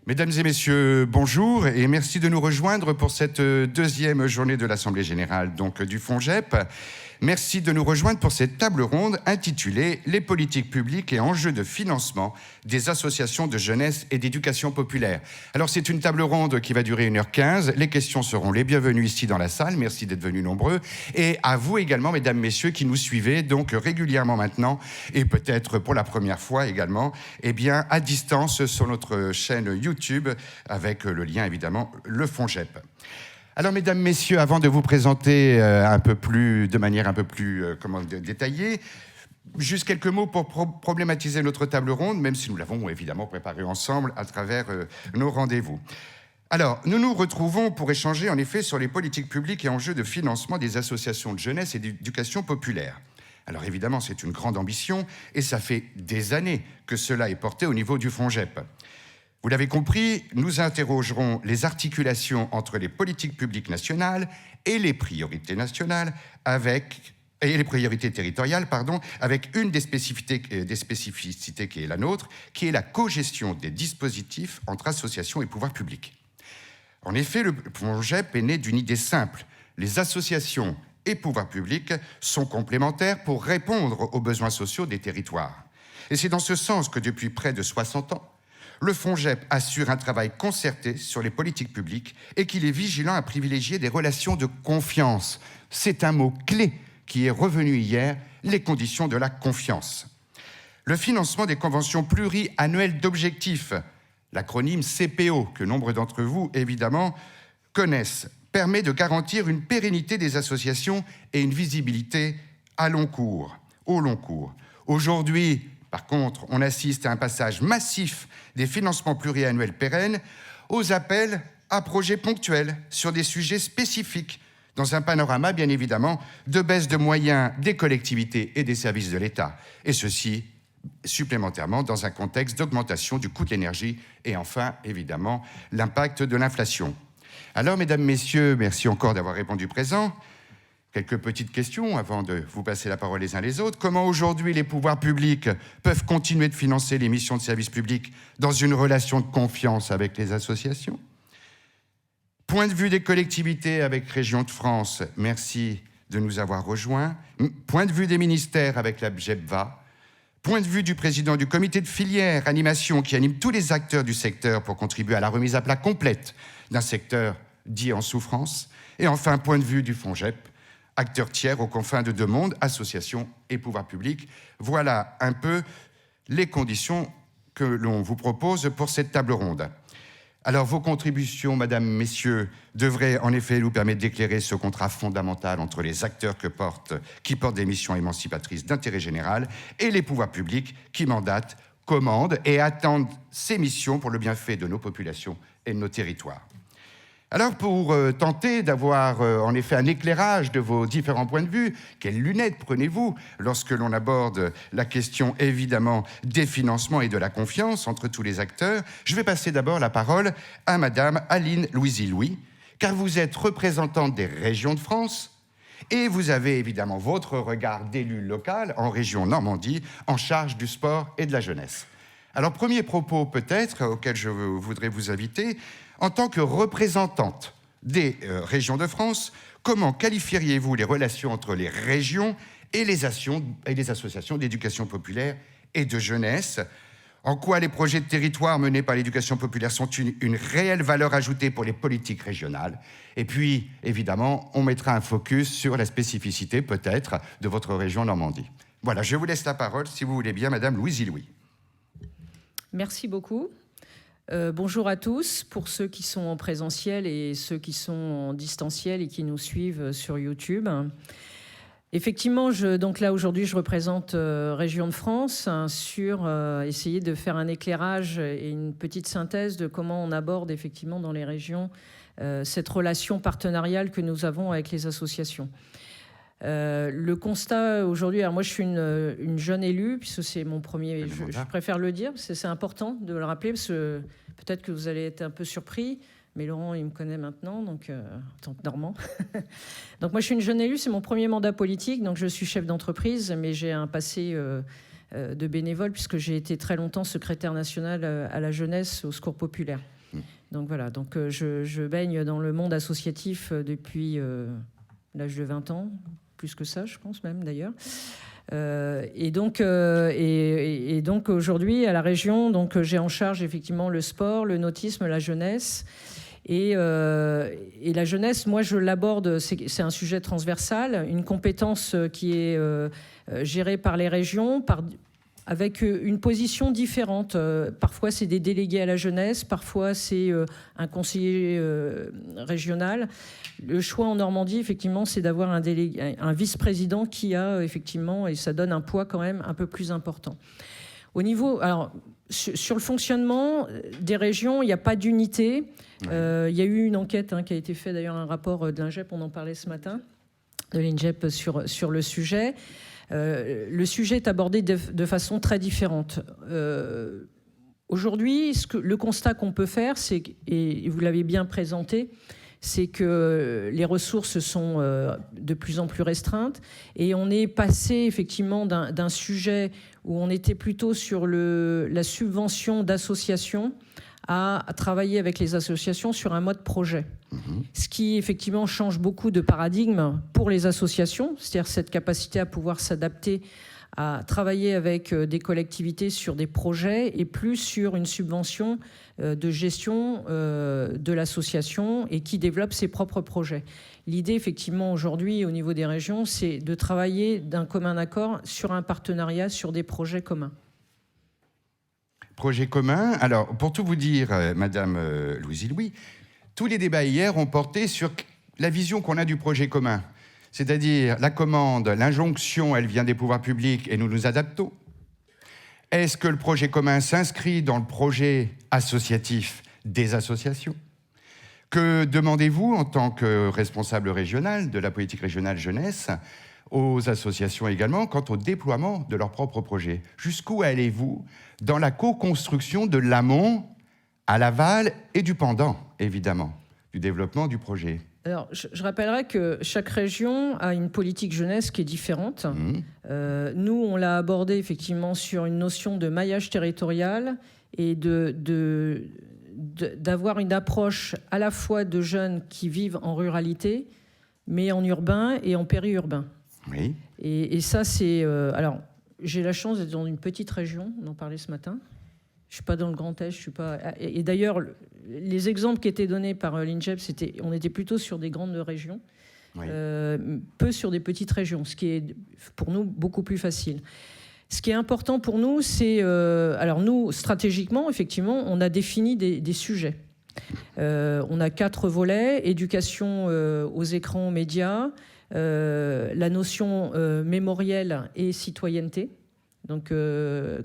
Mesdames et messieurs, bonjour et merci de nous rejoindre pour cette deuxième journée de l'Assemblée générale donc, du FONGEP. Merci de nous rejoindre pour cette table ronde intitulée « Les politiques publiques et enjeux de financement des associations de jeunesse et d'éducation populaire ». Alors c'est une table ronde qui va durer 1h15. Les questions seront les bienvenues ici dans la salle. Merci d'être venus nombreux. Et à vous également, mesdames, messieurs, qui nous suivez donc régulièrement maintenant et peut-être pour la première fois également, eh bien à distance sur notre chaîne YouTube avec le lien évidemment le FONGEP. Alors, mesdames, messieurs, avant de vous présenter de manière un peu plus détaillée, juste quelques mots pour problématiser notre table ronde, même si nous l'avons évidemment préparée ensemble à travers nos rendez-vous. Alors, nous nous retrouvons pour échanger en effet sur les politiques publiques et enjeux de financement des associations de jeunesse et d'éducation populaire. Alors évidemment, c'est une grande ambition et ça fait des années que cela est porté au niveau du FONGEP. Vous l'avez compris, nous interrogerons les articulations entre les politiques publiques nationales et les priorités nationales et les priorités territoriales, avec une des spécificités qui est la nôtre, qui est la cogestion des dispositifs entre associations et pouvoirs publics. En effet, le FONGEP est né d'une idée simple. Les associations et pouvoirs publics sont complémentaires pour répondre aux besoins sociaux des territoires. Et c'est dans ce sens que depuis près de 60 ans, le FONGEP assure un travail concerté sur les politiques publiques et qu'il est vigilant à privilégier des relations de confiance. C'est un mot clé qui est revenu hier, les conditions de la confiance. Le financement des conventions pluriannuelles d'objectifs, l'acronyme CPO, que nombre d'entre vous, évidemment, connaissent, permet de garantir une pérennité des associations et une visibilité au long cours. Aujourd'hui, par contre, on assiste à un passage massif des financements pluriannuels pérennes aux appels à projets ponctuels sur des sujets spécifiques, dans un panorama, bien évidemment, de baisse de moyens des collectivités et des services de l'État. Et ceci, supplémentairement, dans un contexte d'augmentation du coût de l'énergie et enfin, évidemment, l'impact de l'inflation. Alors, mesdames, messieurs, merci encore d'avoir répondu présent. Quelques petites questions avant de vous passer la parole les uns les autres. Comment aujourd'hui les pouvoirs publics peuvent continuer de financer les missions de service public dans une relation de confiance avec les associations ? Point de vue des collectivités avec Régions de France, merci de nous avoir rejoints. Point de vue des ministères avec la BJEPVA. Point de vue du président du comité de filière animation qui anime tous les acteurs du secteur pour contribuer à la remise à plat complète d'un secteur dit en souffrance. Et enfin, point de vue du FONGEP, acteurs tiers aux confins de deux mondes, associations et pouvoirs publics. Voilà un peu les conditions que l'on vous propose pour cette table ronde. Alors, vos contributions, mesdames, messieurs, devraient en effet nous permettre d'éclairer ce contrat fondamental entre les acteurs qui portent des missions émancipatrices d'intérêt général et les pouvoirs publics qui mandatent, commandent et attendent ces missions pour le bienfait de nos populations et de nos territoires. Alors, pour tenter d'avoir en effet un éclairage de vos différents points de vue, quelles lunettes prenez-vous lorsque l'on aborde la question évidemment des financements et de la confiance entre tous les acteurs? Je vais passer d'abord la parole à Madame Aline Louisy-Louis, car vous êtes représentante des régions de France et vous avez évidemment votre regard d'élu local en région Normandie en charge du sport et de la jeunesse. Alors, premier propos peut-être auquel je voudrais vous inviter. En tant que représentante des régions de France, comment qualifieriez-vous les relations entre les régions et les associations d'éducation populaire et de jeunesse? En quoi les projets de territoire menés par l'éducation populaire sont une réelle valeur ajoutée pour les politiques régionales? Et puis, évidemment, on mettra un focus sur la spécificité, peut-être, de votre région Normandie. Voilà, je vous laisse la parole, si vous voulez bien, Madame Louisy-Louis. Merci beaucoup. Bonjour à tous, pour ceux qui sont en présentiel et ceux qui sont en distanciel et qui nous suivent sur YouTube. Effectivement, donc là aujourd'hui, je représente Région de France sur essayer de faire un éclairage et une petite synthèse de comment on aborde effectivement dans les régions cette relation partenariale que nous avons avec les associations. Le constat aujourd'hui, alors moi je suis une jeune élue, puisque c'est mon premier, je préfère le dire, parce que c'est important de le rappeler, parce que peut-être que vous allez être un peu surpris, mais Laurent il me connaît maintenant, donc en tant que Normand. Donc moi je suis une jeune élue, c'est mon premier mandat politique, donc je suis chef d'entreprise, mais j'ai un passé de bénévole, puisque j'ai été très longtemps secrétaire national à la jeunesse au Secours populaire. Donc voilà, donc je baigne dans le monde associatif depuis l'âge de 20 ans, plus que ça, je pense même d'ailleurs. Et donc aujourd'hui, à la région, donc, j'ai en charge effectivement le sport, le nautisme, la jeunesse. Et la jeunesse, moi, je l'aborde, c'est un sujet transversal, une compétence qui est gérée par les régions, avec une position différente. Parfois, c'est des délégués à la jeunesse, parfois, c'est un conseiller régional. Le choix en Normandie, effectivement, c'est d'avoir un vice-président qui a, effectivement, et ça donne un poids quand même un peu plus important. Au niveau... Alors, sur le fonctionnement des régions, il n'y a pas d'unité. Il y a eu une enquête qui a été faite, d'ailleurs, un rapport de l'INGEP, on en parlait ce matin, de l'INGEP sur le sujet. Le sujet est abordé de façon très différente. Aujourd'hui, le constat qu'on peut faire, et vous l'avez bien présenté, c'est que les ressources sont de plus en plus restreintes et on est passé effectivement d'un sujet où on était plutôt sur la subvention d'associations à travailler avec les associations sur un mode projet. Ce qui effectivement change beaucoup de paradigme pour les associations, c'est-à-dire cette capacité à pouvoir s'adapter, à travailler avec des collectivités sur des projets et plus sur une subvention de gestion de l'association et qui développe ses propres projets. L'idée, effectivement, aujourd'hui, au niveau des régions, c'est de travailler d'un commun accord sur un partenariat, sur des projets communs. Projet commun. Alors, pour tout vous dire, Madame Louisy-Louis, tous les débats hier ont porté sur la vision qu'on a du projet commun. C'est-à-dire la commande, l'injonction, elle vient des pouvoirs publics et nous nous adaptons. Est-ce que le projet commun s'inscrit dans le projet associatif des associations ? Que demandez-vous en tant que responsable régional de la politique régionale jeunesse aux associations également quant au déploiement de leurs propres projets ? Jusqu'où allez-vous dans la co-construction de l'amont à l'aval et du pendant, évidemment, du développement du projet ? Alors, je rappellerai que chaque région a une politique jeunesse qui est différente. Nous, on l'a abordé effectivement sur une notion de maillage territorial et d'avoir une approche à la fois de jeunes qui vivent en ruralité, mais en urbain et en périurbain. Oui. Et ça, c'est... alors, j'ai la chance d'être dans une petite région, on en parlait ce matin. Je ne suis pas dans le Grand Est, je suis pas... Et d'ailleurs, les exemples qui étaient donnés par l'INGEP, on était plutôt sur des grandes régions, oui. Peu sur des petites régions, ce qui est pour nous beaucoup plus facile. Ce qui est important pour nous, c'est... alors nous, stratégiquement, effectivement, on a défini des sujets. On a 4 volets, éducation aux écrans, aux médias, la notion mémorielle et citoyenneté, donc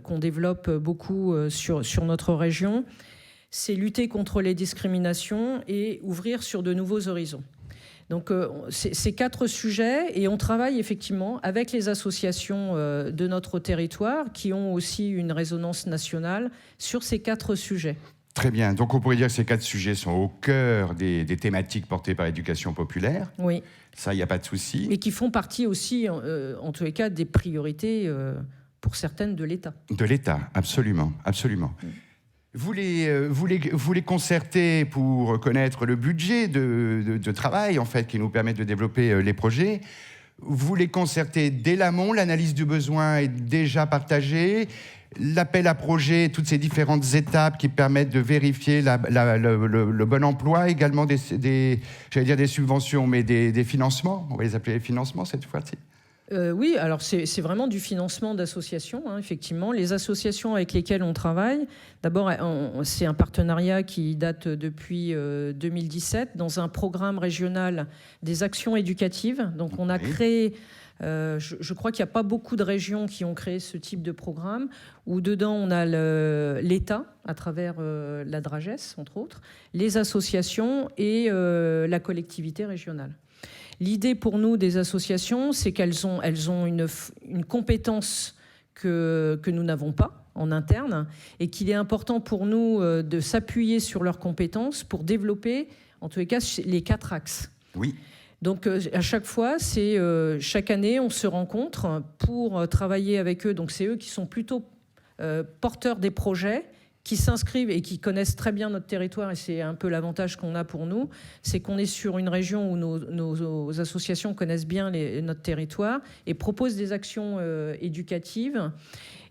qu'on développe beaucoup sur notre région. C'est lutter contre les discriminations et ouvrir sur de nouveaux horizons. Donc c'est 4 sujets et on travaille effectivement avec les associations de notre territoire qui ont aussi une résonance nationale sur ces 4 sujets. Très bien. Donc on pourrait dire que ces 4 sujets sont au cœur des thématiques portées par l'éducation populaire. Oui. Ça, il n'y a pas de souci. Et qui font partie aussi, en tous les cas, des priorités pour certaines de l'État. De l'État, absolument, absolument. Vous les concertez pour connaître le budget de travail, en fait, qui nous permet de développer les projets. Vous les concertez dès l'amont, l'analyse du besoin est déjà partagée, l'appel à projet, toutes ces différentes étapes qui permettent de vérifier le bon emploi, également j'allais dire des subventions, mais des financements. On va les appeler les financements cette fois-ci. Oui, alors c'est vraiment du financement d'associations, effectivement. Les associations avec lesquelles on travaille, d'abord, c'est un partenariat qui date depuis 2017 dans un programme régional des actions éducatives. Donc on a créé, je crois qu'il n'y a pas beaucoup de régions qui ont créé ce type de programme, où dedans on a l'État, à travers la DRAGES, entre autres, les associations et la collectivité régionale. L'idée pour nous des associations, c'est qu'elles ont une compétence que nous n'avons pas en interne et qu'il est important pour nous de s'appuyer sur leurs compétences pour développer, en tous les cas, les 4 axes. Oui. Donc à chaque fois, chaque année, on se rencontre pour travailler avec eux. Donc c'est eux qui sont plutôt porteurs des projets qui s'inscrivent et qui connaissent très bien notre territoire, et c'est un peu l'avantage qu'on a pour nous, c'est qu'on est sur une région où nos associations connaissent bien notre territoire et proposent des actions éducatives.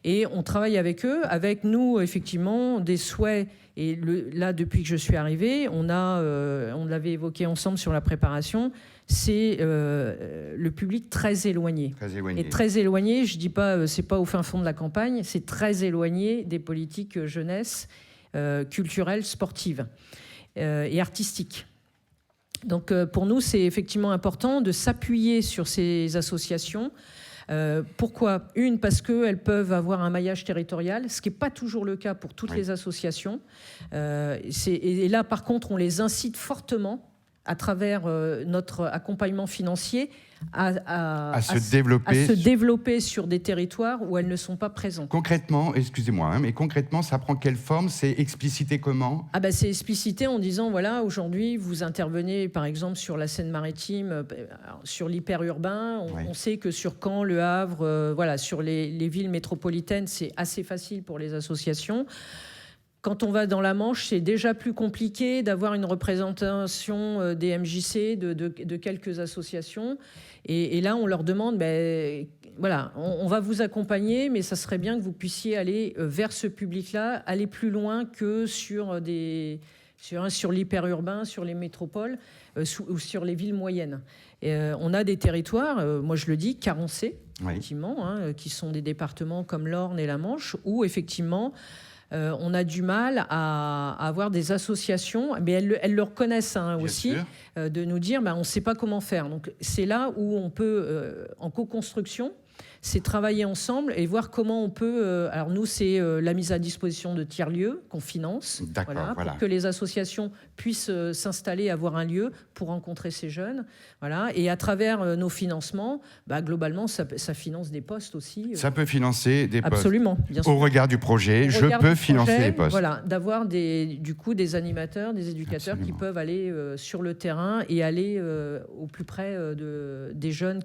Et on travaille avec eux, avec nous, effectivement, des souhaits. Et là, depuis que je suis arrivée, on l'avait évoqué ensemble sur la préparation, c'est le public très éloigné. Très éloigné. Et très éloigné, je ne dis pas, c'est pas au fin fond de la campagne, c'est très éloigné des politiques jeunesse, culturelles, sportives et artistiques. Donc pour nous, c'est effectivement important de s'appuyer sur ces associations. Pourquoi ? Parce qu'elles peuvent avoir un maillage territorial, ce qui n'est pas toujours le cas pour toutes les associations. Et là, par contre, on les incite fortement à travers notre accompagnement financier à se développer sur des territoires où elles ne sont pas présentes. Concrètement, excusez-moi, mais concrètement, ça prend quelle forme ? C'est explicité comment ? C'est explicité en disant, voilà, aujourd'hui, vous intervenez, par exemple, sur la Seine-Maritime, sur l'hyperurbain. On sait que sur Caen, Le Havre, sur les villes métropolitaines, c'est assez facile pour les associations. Quand on va dans la Manche, c'est déjà plus compliqué d'avoir une représentation des MJC, de quelques associations. Et là, on leur demande, on va vous accompagner, mais ça serait bien que vous puissiez aller vers ce public-là, aller plus loin que sur l'hyperurbain, sur les métropoles ou sur les villes moyennes. On a des territoires, moi je le dis, carencés, effectivement, qui sont des départements comme l'Orne et la Manche, où effectivement... on a du mal à avoir des associations, mais elles le reconnaissent aussi, de nous dire on ne sait pas comment faire. Donc c'est là où on peut, en co-construction, c'est travailler ensemble et voir comment on peut... alors nous, c'est la mise à disposition de tiers-lieux qu'on finance, pour que les associations puissent s'installer, avoir un lieu pour rencontrer ces jeunes. Et à travers nos financements, globalement, ça finance des postes aussi. Ça peut financer des postes. Absolument, bien sûr. Au regard du projet, je peux financer les postes. D'avoir des animateurs, des éducateurs qui peuvent aller sur le terrain et aller au plus près des jeunes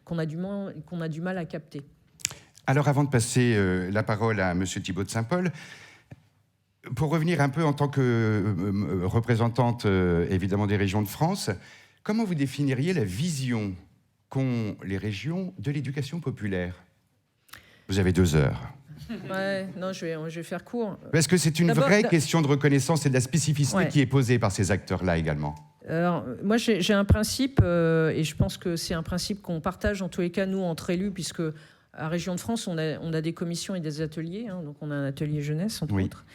qu'on a du mal à capter. Alors, avant de passer la parole à M. Thibault de Saint-Paul, pour revenir un peu en tant que représentante, évidemment, des régions de France, comment vous définiriez la vision qu'ont les régions de l'éducation populaire ? Vous avez 2 heures. Je vais faire court. Parce que c'est une vraie question de reconnaissance et de la spécificité qui est posée par ces acteurs-là également. Alors, moi, j'ai un principe, et je pense que c'est un principe qu'on partage en tous les cas, nous, entre élus, puisque à Région de France, on a des commissions et des ateliers, donc on a un atelier jeunesse, entre autres.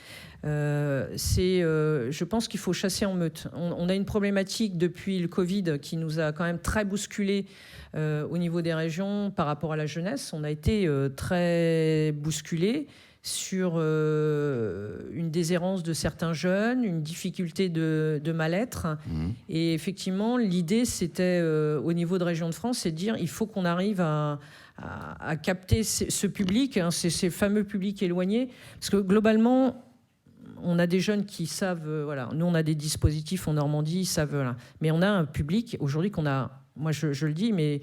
Je pense qu'il faut chasser en meute. On a une problématique depuis le Covid qui nous a quand même très bousculé au niveau des régions par rapport à la jeunesse. On a été très bousculé sur une déshérence de certains jeunes, une difficulté de mal-être. Et effectivement, l'idée, c'était, au niveau de Région de France, c'est de dire il faut qu'on arrive à capter ce public, ces fameux publics éloignés. Parce que globalement, on a des jeunes qui savent... nous, on a des dispositifs en Normandie, ils savent... Mais on a un public, aujourd'hui, qu'on a... Moi, je le dis, mais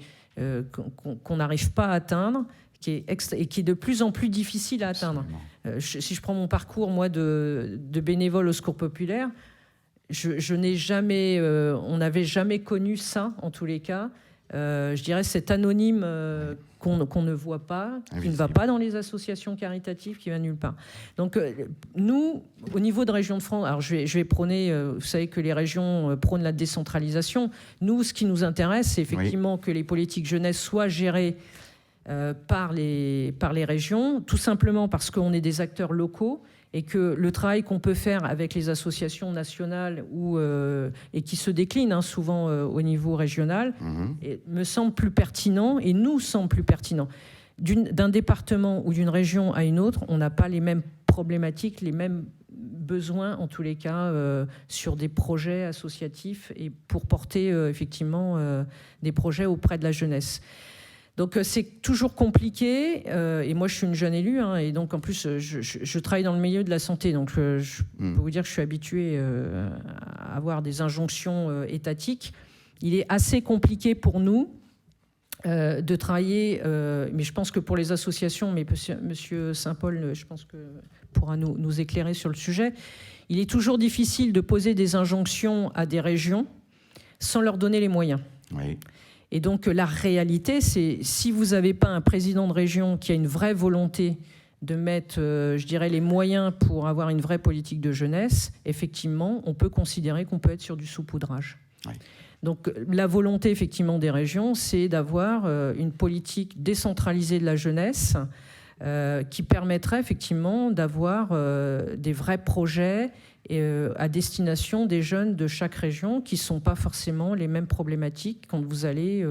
qu'on n'arrive pas à atteindre, et qui est de plus en plus difficile à atteindre. Si je prends mon parcours, moi, de bénévole au Secours populaire, je n'ai jamais... on n'avait jamais connu ça, en tous les cas. Je dirais cet anonyme qu'on ne voit pas, qui ne va pas dans les associations caritatives, qui va nulle part. Donc nous, au niveau de Région de France, alors je vais prôner, vous savez que les régions prônent la décentralisation. Nous, ce qui nous intéresse, c'est effectivement que les politiques jeunesse soient gérées par les régions, tout simplement parce qu'on est des acteurs locaux et que le travail qu'on peut faire avec les associations nationales et qui se décline souvent au niveau régional me semble plus pertinent et nous semble plus pertinent. D'un département ou d'une région à une autre, on n'a pas les mêmes problématiques, les mêmes besoins en tous les cas sur des projets associatifs et pour porter effectivement des projets auprès de la jeunesse. Donc c'est toujours compliqué, et moi je suis une jeune élue, et donc en plus je travaille dans le milieu de la santé, donc je peux vous dire que je suis habituée à avoir des injonctions étatiques. Il est assez compliqué pour nous de travailler, mais je pense que pour les associations, mais Monsieur Saint-Paul, je pense que pourra nous éclairer sur le sujet. Il est toujours difficile de poser des injonctions à des régions sans leur donner les moyens. Oui. Et donc la réalité, c'est si vous n'avez pas un président de région qui a une vraie volonté de mettre, je dirais, les moyens pour avoir une vraie politique de jeunesse, effectivement, on peut considérer qu'on peut être sur du saupoudrage. Oui. Donc la volonté, effectivement, des régions, c'est d'avoir une politique décentralisée de la jeunesse qui permettrait, effectivement, d'avoir des vrais projets à destination des jeunes de chaque région qui ne sont pas forcément les mêmes problématiques quand vous allez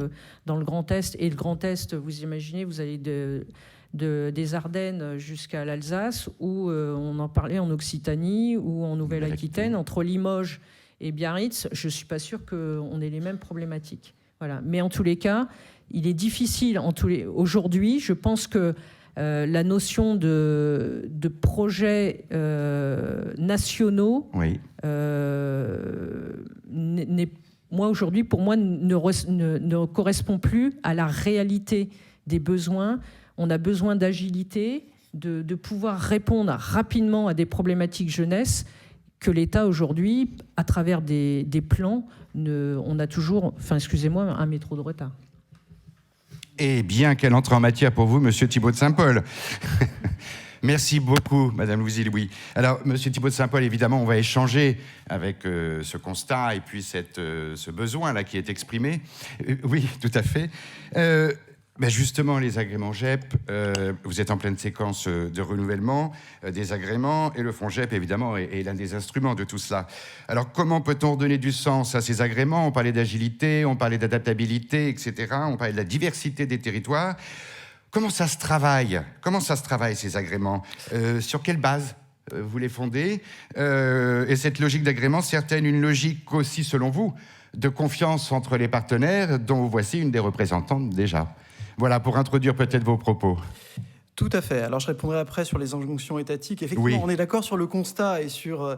dans le Grand Est. Et le Grand Est, vous imaginez, vous allez des Ardennes jusqu'à l'Alsace, ou on en parlait en Occitanie ou en Nouvelle-Aquitaine, entre Limoges et Biarritz, je ne suis pas sûre qu'on ait les mêmes problématiques. Voilà. Mais en tous les cas, il est difficile. Aujourd'hui, je pense que la notion de projets nationaux, oui. Moi, aujourd'hui, pour moi, ne correspond plus à la réalité des besoins. On a besoin d'agilité, de pouvoir répondre rapidement à des problématiques jeunesse que l'État, aujourd'hui, à travers des plans, on a toujours, excusez-moi, un métro de retard. Eh bien, quelle entrée en matière pour vous, Monsieur Thibault de Saint-Paul. Merci beaucoup, Madame Louisy-Louis. Alors, Monsieur Thibault de Saint-Paul, évidemment, on va échanger avec ce constat et puis ce besoin-là qui est exprimé. Oui, tout à fait. Justement, les agréments GEP, vous êtes en pleine séquence de renouvellement des agréments et le FONGEP, évidemment, est l'un des instruments de tout cela. Alors, comment peut-on redonner du sens à ces agréments? On parlait d'agilité, on parlait d'adaptabilité, etc. On parlait de la diversité des territoires. Comment ça se travaille? Comment ça se travaille, ces agréments? Sur quelle base vous les fondez? Et cette logique d'agrément, certaine une logique aussi, selon vous, de confiance entre les partenaires, dont voici une des représentantes déjà. Voilà, pour introduire peut-être vos propos. Tout à fait. Alors, je répondrai après sur les injonctions étatiques. Effectivement, oui. On est d'accord sur le constat et sur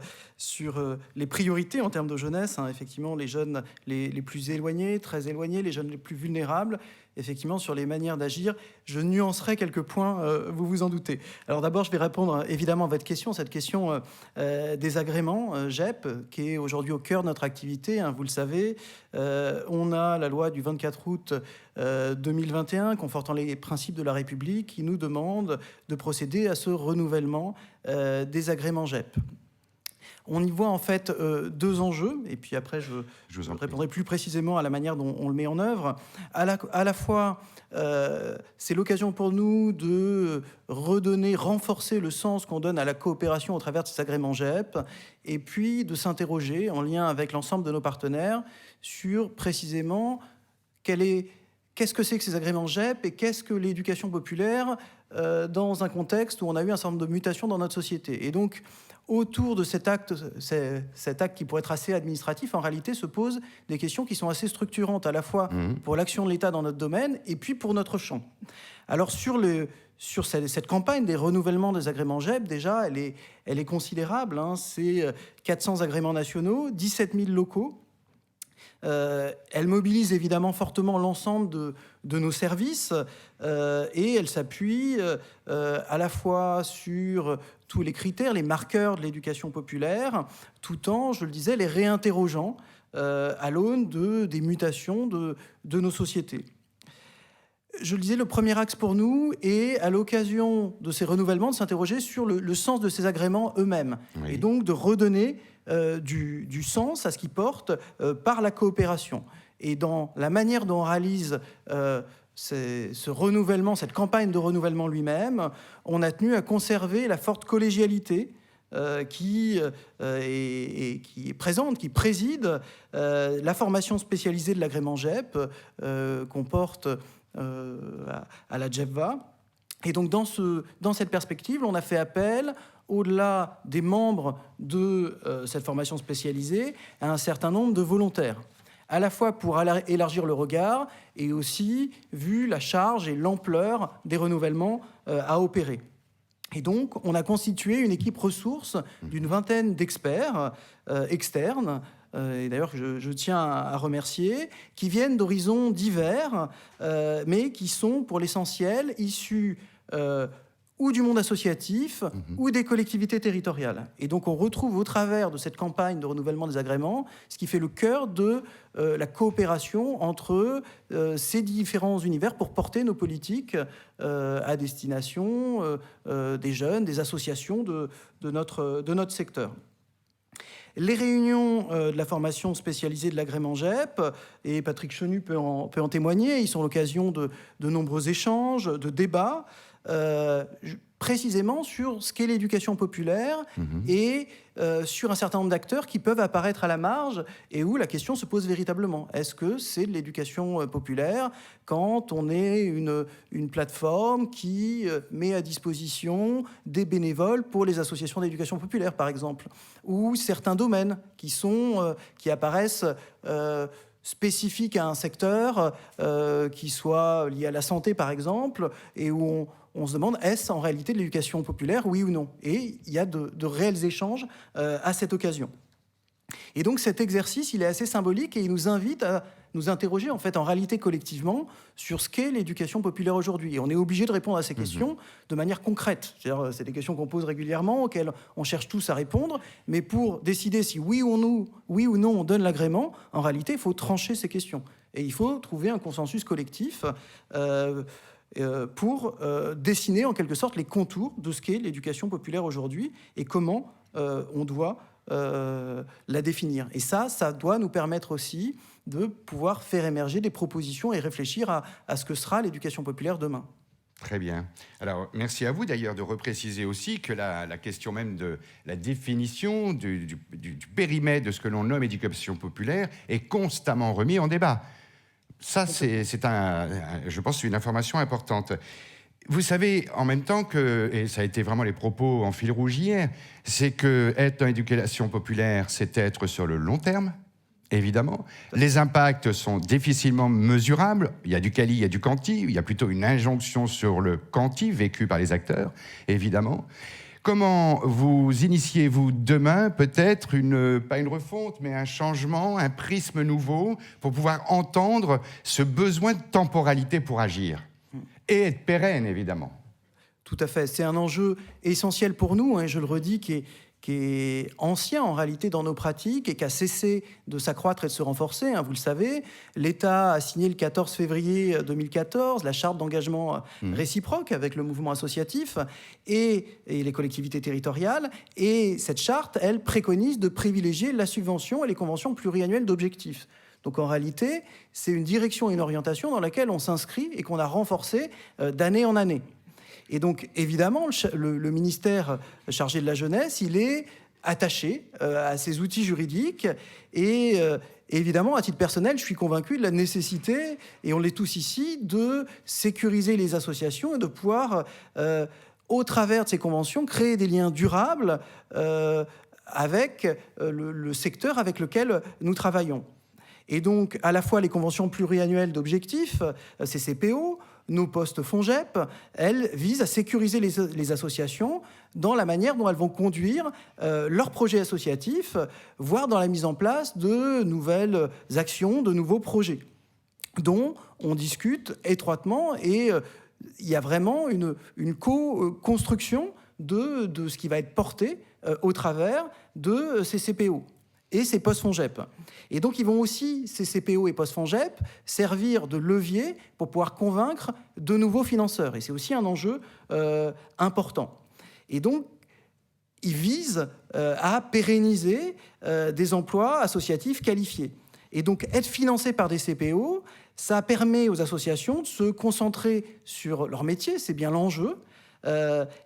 les priorités en termes de jeunesse. Effectivement, les jeunes les plus éloignés, très éloignés, les jeunes les plus vulnérables. Effectivement, sur les manières d'agir, je nuancerai quelques points, vous vous en doutez. Alors d'abord, je vais répondre évidemment à votre question, cette question des agréments GEP, qui est aujourd'hui au cœur de notre activité, vous le savez. On a la loi du 24 août 2021, confortant les principes de la République, qui nous demande de procéder à ce renouvellement des agréments GEP. On y voit en fait deux enjeux, et puis après je répondrai plus précisément à la manière dont on le met en œuvre. À la fois, c'est l'occasion pour nous de renforcer le sens qu'on donne à la coopération au travers de ces agréments GEP, et puis de s'interroger en lien avec l'ensemble de nos partenaires sur précisément qu'est-ce que c'est que ces agréments GEP et qu'est-ce que l'éducation populaire dans un contexte où on a eu un certain nombre de mutations dans notre société. Et donc, autour de cet acte qui pourrait être assez administratif, en réalité, se posent des questions qui sont assez structurantes, à la fois pour l'action de l'État dans notre domaine et puis pour notre champ. Alors, sur cette campagne des renouvellements des agréments GEP, déjà, elle est considérable. C'est 400 agréments nationaux, 17 000 locaux. Elle mobilise évidemment fortement l'ensemble de nos services et elle s'appuie à la fois sur tous les critères, les marqueurs de l'éducation populaire, tout en, je le disais, les réinterrogeant à l'aune des mutations de nos sociétés. Je le disais, le premier axe pour nous est, à l'occasion de ces renouvellements, de s'interroger sur le sens de ces agréments eux-mêmes, oui. Et donc de redonner du sens à ce qu'ils portent par la coopération. Et dans la manière dont on réalise ce renouvellement, cette campagne de renouvellement lui-même, on a tenu à conserver la forte collégialité qui est présente, qui préside la formation spécialisée de l'agrément GEP qu'on porte à la GEPVA. Et donc dans cette perspective, on a fait appel, au-delà des membres de cette formation spécialisée, à un certain nombre de volontaires, à la fois pour élargir le regard et aussi vu la charge et l'ampleur des renouvellements à opérer. Et donc, on a constitué une équipe ressources d'une vingtaine d'experts externes, et d'ailleurs je tiens à remercier, qui viennent d'horizons divers, mais qui sont pour l'essentiel issus ou du monde associatif, ou des collectivités territoriales. Et donc on retrouve au travers de cette campagne de renouvellement des agréments ce qui fait le cœur de la coopération entre ces différents univers pour porter nos politiques à destination des jeunes, des associations de notre secteur. Les réunions de la formation spécialisée de l'agrément GEP, et Patrick Chenu peut en témoigner, ils sont l'occasion de nombreux échanges, de débats, précisément sur ce qu'est l'éducation populaire et sur un certain nombre d'acteurs qui peuvent apparaître à la marge et où la question se pose véritablement. Est-ce que c'est de l'éducation populaire quand on est une plateforme qui met à disposition des bénévoles pour les associations d'éducation populaire, par exemple, ou certains domaines qui apparaissent spécifiques à un secteur, qui soit lié à la santé, par exemple, et où on se demande, est-ce en réalité de l'éducation populaire, oui ou non? Et il y a de réels échanges à cette occasion. Et donc cet exercice, il est assez symbolique et il nous invite à nous interroger en fait en réalité collectivement sur ce qu'est l'éducation populaire aujourd'hui. Et on est obligé de répondre à ces questions de manière concrète. C'est-à-dire, c'est des questions qu'on pose régulièrement, auxquelles on cherche tous à répondre, mais pour décider si oui ou non on donne l'agrément, en réalité, il faut trancher ces questions. Et il faut trouver un consensus collectif pour dessiner en quelque sorte les contours de ce qu'est l'éducation populaire aujourd'hui et comment on doit la définir. Et ça doit nous permettre aussi de pouvoir faire émerger des propositions et réfléchir à ce que sera l'éducation populaire demain. Très bien. Alors, merci à vous d'ailleurs de repréciser aussi que la question même de la définition du périmètre de ce que l'on nomme éducation populaire est constamment remis en débat. Ça, c'est je pense, une information importante. Vous savez, en même temps que, et ça a été vraiment les propos en fil rouge hier, c'est que être dans l'éducation populaire, c'est être sur le long terme, évidemment. Les impacts sont difficilement mesurables. Il y a du quali, il y a du quanti. Il y a plutôt une injonction sur le quanti vécu par les acteurs, évidemment. Comment vous initiez-vous demain peut-être pas une refonte, mais un changement, un prisme nouveau pour pouvoir entendre ce besoin de temporalité pour agir et être pérenne, évidemment? Tout à fait. C'est un enjeu essentiel pour nous, hein, je le redis, qui est ancien en réalité dans nos pratiques et qui a cessé de s'accroître et de se renforcer. Hein, vous le savez, l'État a signé le 14 février 2014 la charte d'engagement réciproque avec le mouvement associatif et les collectivités territoriales. Et cette charte, elle préconise de privilégier la subvention et les conventions pluriannuelles d'objectifs. Donc en réalité, c'est une direction et une orientation dans laquelle on s'inscrit et qu'on a renforcé d'année en année. Et donc, évidemment, le ministère chargé de la jeunesse, il est attaché à ces outils juridiques. Et évidemment, à titre personnel, je suis convaincu de la nécessité, et on l'est tous ici, de sécuriser les associations et de pouvoir, au travers de ces conventions, créer des liens durables avec le secteur avec lequel nous travaillons. Et donc, à la fois les conventions pluriannuelles d'objectifs, ces CPO, nos postes FONGEP, elles visent à sécuriser les associations dans la manière dont elles vont conduire leurs projets associatifs, voire dans la mise en place de nouvelles actions, de nouveaux projets, dont on discute étroitement et il y a vraiment une co-construction de ce qui va être porté au travers de ces CPO et ces postes FONGEP. Et donc, ils vont aussi, ces CPO et postes FONGEP, servir de levier pour pouvoir convaincre de nouveaux financeurs. Et c'est aussi un enjeu important. Et donc, ils visent à pérenniser des emplois associatifs qualifiés. Et donc, être financé par des CPO, ça permet aux associations de se concentrer sur leur métier, c'est bien l'enjeu,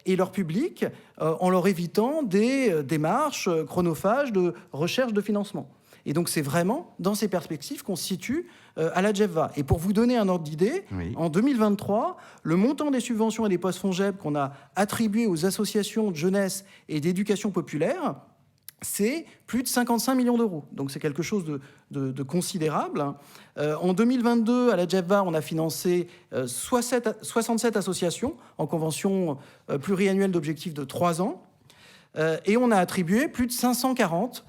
et leur public, en leur évitant des démarches chronophages de recherche de financement. Et donc, c'est vraiment dans ces perspectives qu'on se situe à la GEFVA. Et pour vous donner un ordre d'idée, en 2023, le montant des subventions et des postes FONGEP qu'on a attribués aux associations de jeunesse et d'éducation populaire, c'est plus de 55 millions d'euros. Donc, c'est quelque chose de considérable. En 2022, à la GEFVA, on a financé 67 associations en convention pluriannuelle d'objectifs de 3 ans. Et on a attribué plus de 540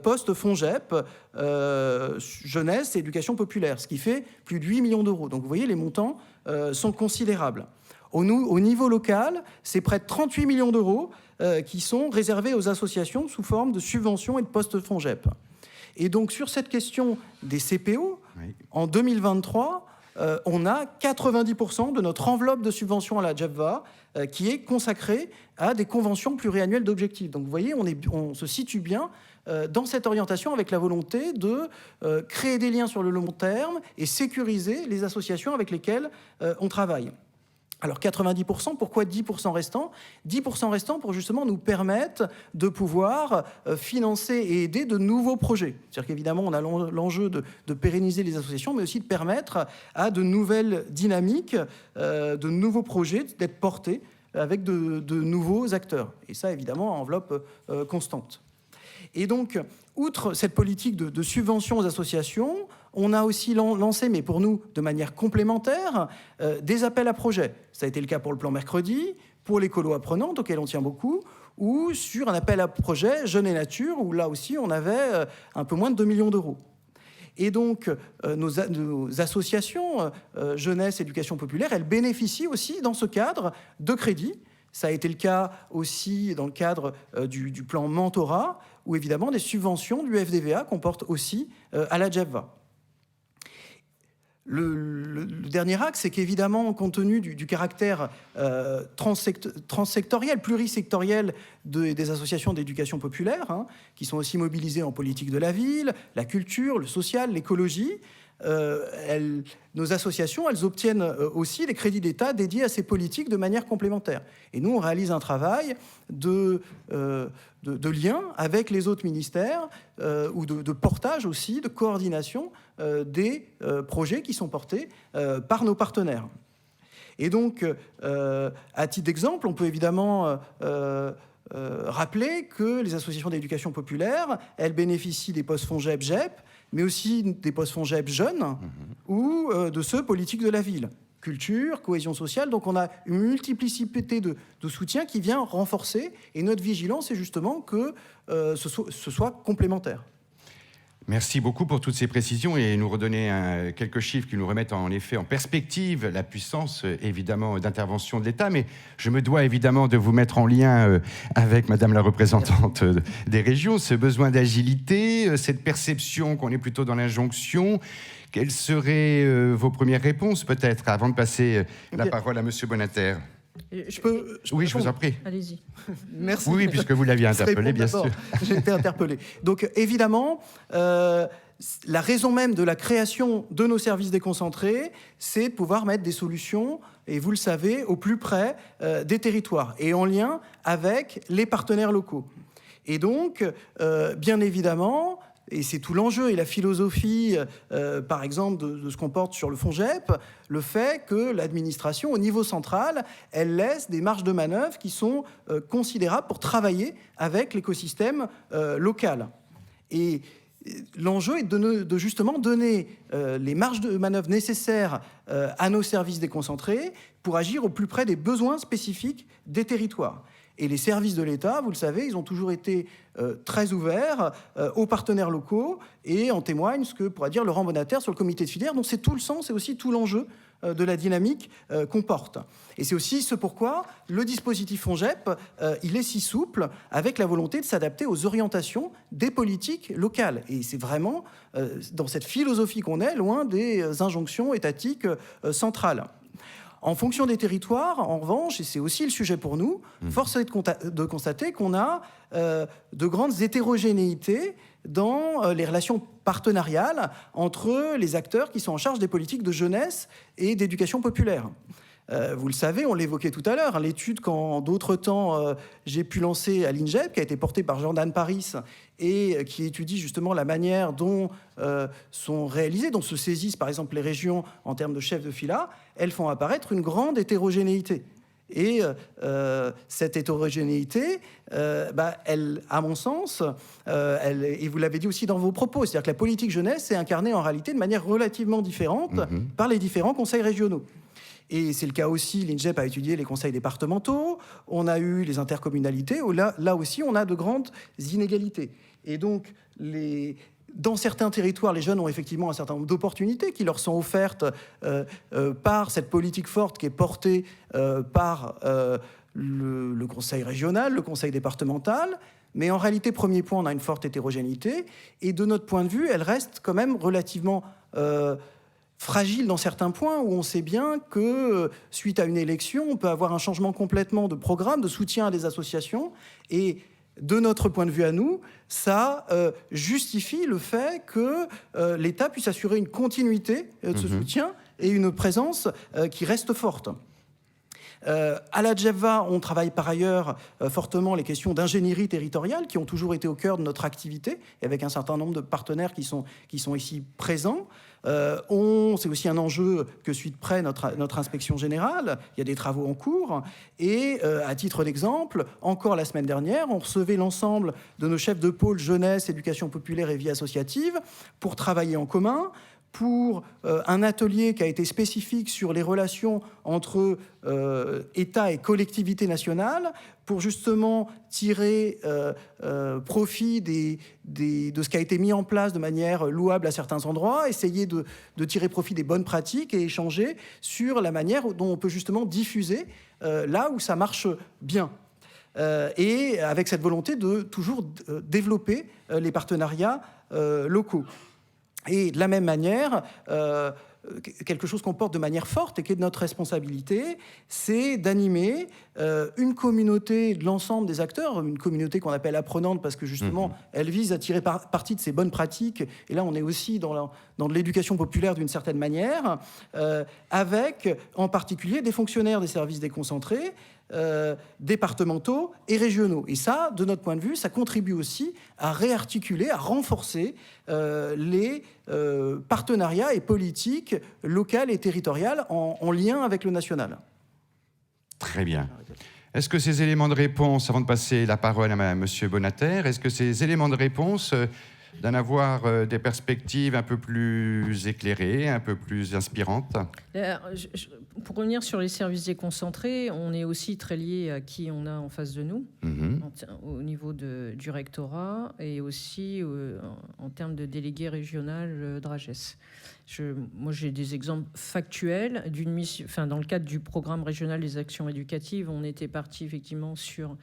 postes FONGEP, jeunesse et éducation populaire, ce qui fait plus de 8 millions d'euros. Donc vous voyez, les montants sont considérables. Au niveau local, c'est près de 38 millions d'euros qui sont réservés aux associations sous forme de subventions et de postes FONGEP. Et donc, sur cette question des CPO, oui. En 2023, on a 90% de notre enveloppe de subventions à la JEVA qui est consacrée à des conventions pluriannuelles d'objectifs. Donc, vous voyez, on se situe bien dans cette orientation avec la volonté de créer des liens sur le long terme et sécuriser les associations avec lesquelles on travaille. Alors 90%, pourquoi 10% restants ? 10% restants pour justement nous permettre de pouvoir financer et aider de nouveaux projets. C'est-à-dire qu'évidemment, on a l'enjeu de pérenniser les associations, mais aussi de permettre à de nouvelles dynamiques, de nouveaux projets d'être portés avec de nouveaux acteurs. Et ça, évidemment, à enveloppe constante. Et donc, outre cette politique de subvention aux associations, on a aussi lancé, mais pour nous de manière complémentaire, des appels à projets. Ça a été le cas pour le plan Mercredi, pour les colos apprenantes, auxquels on tient beaucoup, ou sur un appel à projet Jeunes et Nature, où là aussi on avait un peu moins de 2 millions d'euros. Et donc, nos associations jeunesse, éducation populaire, elles bénéficient aussi dans ce cadre de crédits. Ça a été le cas aussi dans le cadre du plan Mentorat, où évidemment des subventions du FDVA qu'on porte aussi à la JEVA. Le dernier axe, c'est qu'évidemment, compte tenu du caractère transsectoriel, plurisectoriel des associations d'éducation populaire, qui sont aussi mobilisées en politique de la ville, la culture, le social, l'écologie, nos associations, elles obtiennent aussi des crédits d'État dédiés à ces politiques de manière complémentaire. Et nous, on réalise un travail de lien avec les autres ministères ou de portage aussi, de coordination des projets qui sont portés par nos partenaires. Et donc, à titre d'exemple, on peut évidemment rappeler que les associations d'éducation populaire, elles bénéficient des postes FONGEP, GEP, mais aussi des postes FONGEP jeunes ou de ceux politiques de la ville. Culture, cohésion sociale, donc on a une multiplicité de soutiens qui vient renforcer, et notre vigilance est justement que ce soit complémentaire. Merci beaucoup pour toutes ces précisions et nous redonner quelques chiffres qui nous remettent en effet en perspective la puissance évidemment d'intervention de l'État. Mais je me dois évidemment de vous mettre en lien avec Madame la représentante des régions, ce besoin d'agilité, cette perception qu'on est plutôt dans l'injonction. Quelles seraient vos premières réponses peut-être avant de passer la parole à Monsieur Bonater ? Oui, je vous en prie. Allez-y. Merci. Oui, puisque vous l'aviez interpellé, bien sûr. J'ai été interpellé. Donc, évidemment, la raison même de la création de nos services déconcentrés, c'est de pouvoir mettre des solutions, et vous le savez, au plus près des territoires et en lien avec les partenaires locaux. Et donc, bien évidemment, et c'est tout l'enjeu et la philosophie, par exemple, de ce qu'on porte sur le FONGEP, le fait que l'administration, au niveau central, elle laisse des marges de manœuvre qui sont considérables pour travailler avec l'écosystème local. Et l'enjeu est de justement donner les marges de manœuvre nécessaires à nos services déconcentrés pour agir au plus près des besoins spécifiques des territoires. Et les services de l'État, vous le savez, ils ont toujours été très ouverts aux partenaires locaux, et en témoigne ce que pourra dire Laurent Bonater sur le comité de filière, dont c'est tout le sens et aussi tout l'enjeu de la dynamique qu'on porte. Et c'est aussi ce pourquoi le dispositif FONGEP, il est si souple, avec la volonté de s'adapter aux orientations des politiques locales. Et c'est vraiment dans cette philosophie qu'on est, loin des injonctions étatiques centrales. En fonction des territoires, en revanche, et c'est aussi le sujet pour nous, force est de constater qu'on a de grandes hétérogénéités dans les relations partenariales entre les acteurs qui sont en charge des politiques de jeunesse et d'éducation populaire. Vous le savez, on l'évoquait tout à l'heure, l'étude qu'en d'autres temps j'ai pu lancer à l'INJEP, qui a été portée par Jordan Paris et qui étudie justement la manière dont sont réalisées, dont se saisissent par exemple les régions en termes de chefs de fila, elles font apparaître une grande hétérogénéité. Et cette hétérogénéité, elle, à mon sens, et vous l'avez dit aussi dans vos propos, c'est-à-dire que la politique jeunesse est incarnée en réalité de manière relativement différente par les différents conseils régionaux. Et c'est le cas aussi, l'INJEP a étudié les conseils départementaux, on a eu les intercommunalités, où là aussi on a de grandes inégalités. Et donc les dans certains territoires, les jeunes ont effectivement un certain nombre d'opportunités qui leur sont offertes par cette politique forte qui est portée par le conseil régional, le conseil départemental. Mais en réalité, premier point, on a une forte hétérogénéité. Et de notre point de vue, elle reste quand même relativement fragile dans certains points où on sait bien que, suite à une élection, on peut avoir un changement complètement de programme, de soutien à des associations. Et de notre point de vue à nous, ça justifie le fait que l'État puisse assurer une continuité de ce soutien et une présence qui reste forte. À la GEVA, on travaille par ailleurs fortement les questions d'ingénierie territoriale qui ont toujours été au cœur de notre activité, et avec un certain nombre de partenaires qui sont ici présents. C'est aussi un enjeu que suit de près notre inspection générale. Il y a des travaux en cours. Et à titre d'exemple, encore la semaine dernière, on recevait l'ensemble de nos chefs de pôle jeunesse, éducation populaire et vie associative pour travailler en commun, pour un atelier qui a été spécifique sur les relations entre État et collectivité nationale, pour justement tirer profit de ce qui a été mis en place de manière louable à certains endroits, essayer de tirer profit des bonnes pratiques et échanger sur la manière dont on peut justement diffuser là où ça marche bien. Et avec cette volonté de toujours développer les partenariats locaux. Et de la même manière, quelque chose qu'on porte de manière forte et qui est de notre responsabilité, c'est d'animer une communauté de l'ensemble des acteurs, une communauté qu'on appelle apprenante parce que justement, elle vise à tirer parti de ces bonnes pratiques. Et là, on est aussi dans de l'éducation populaire d'une certaine manière, avec en particulier des fonctionnaires des services déconcentrés, départementaux et régionaux. Et ça, de notre point de vue, ça contribue aussi à réarticuler, à renforcer les partenariats et politiques locales et territoriales en lien avec le national. Très bien. Est-ce que ces éléments de réponse, avant de passer la parole à M. Bonater, est-ce que ces éléments de réponse d'en avoir des perspectives un peu plus éclairées, un peu plus inspirantes? Pour revenir sur les services déconcentrés, on est aussi très lié à qui on a en face de nous, au niveau du rectorat et aussi en termes de délégué régional DRAGES. Moi, j'ai des exemples factuels d'une mission. Dans le cadre du programme régional des actions éducatives, on était parti effectivement sur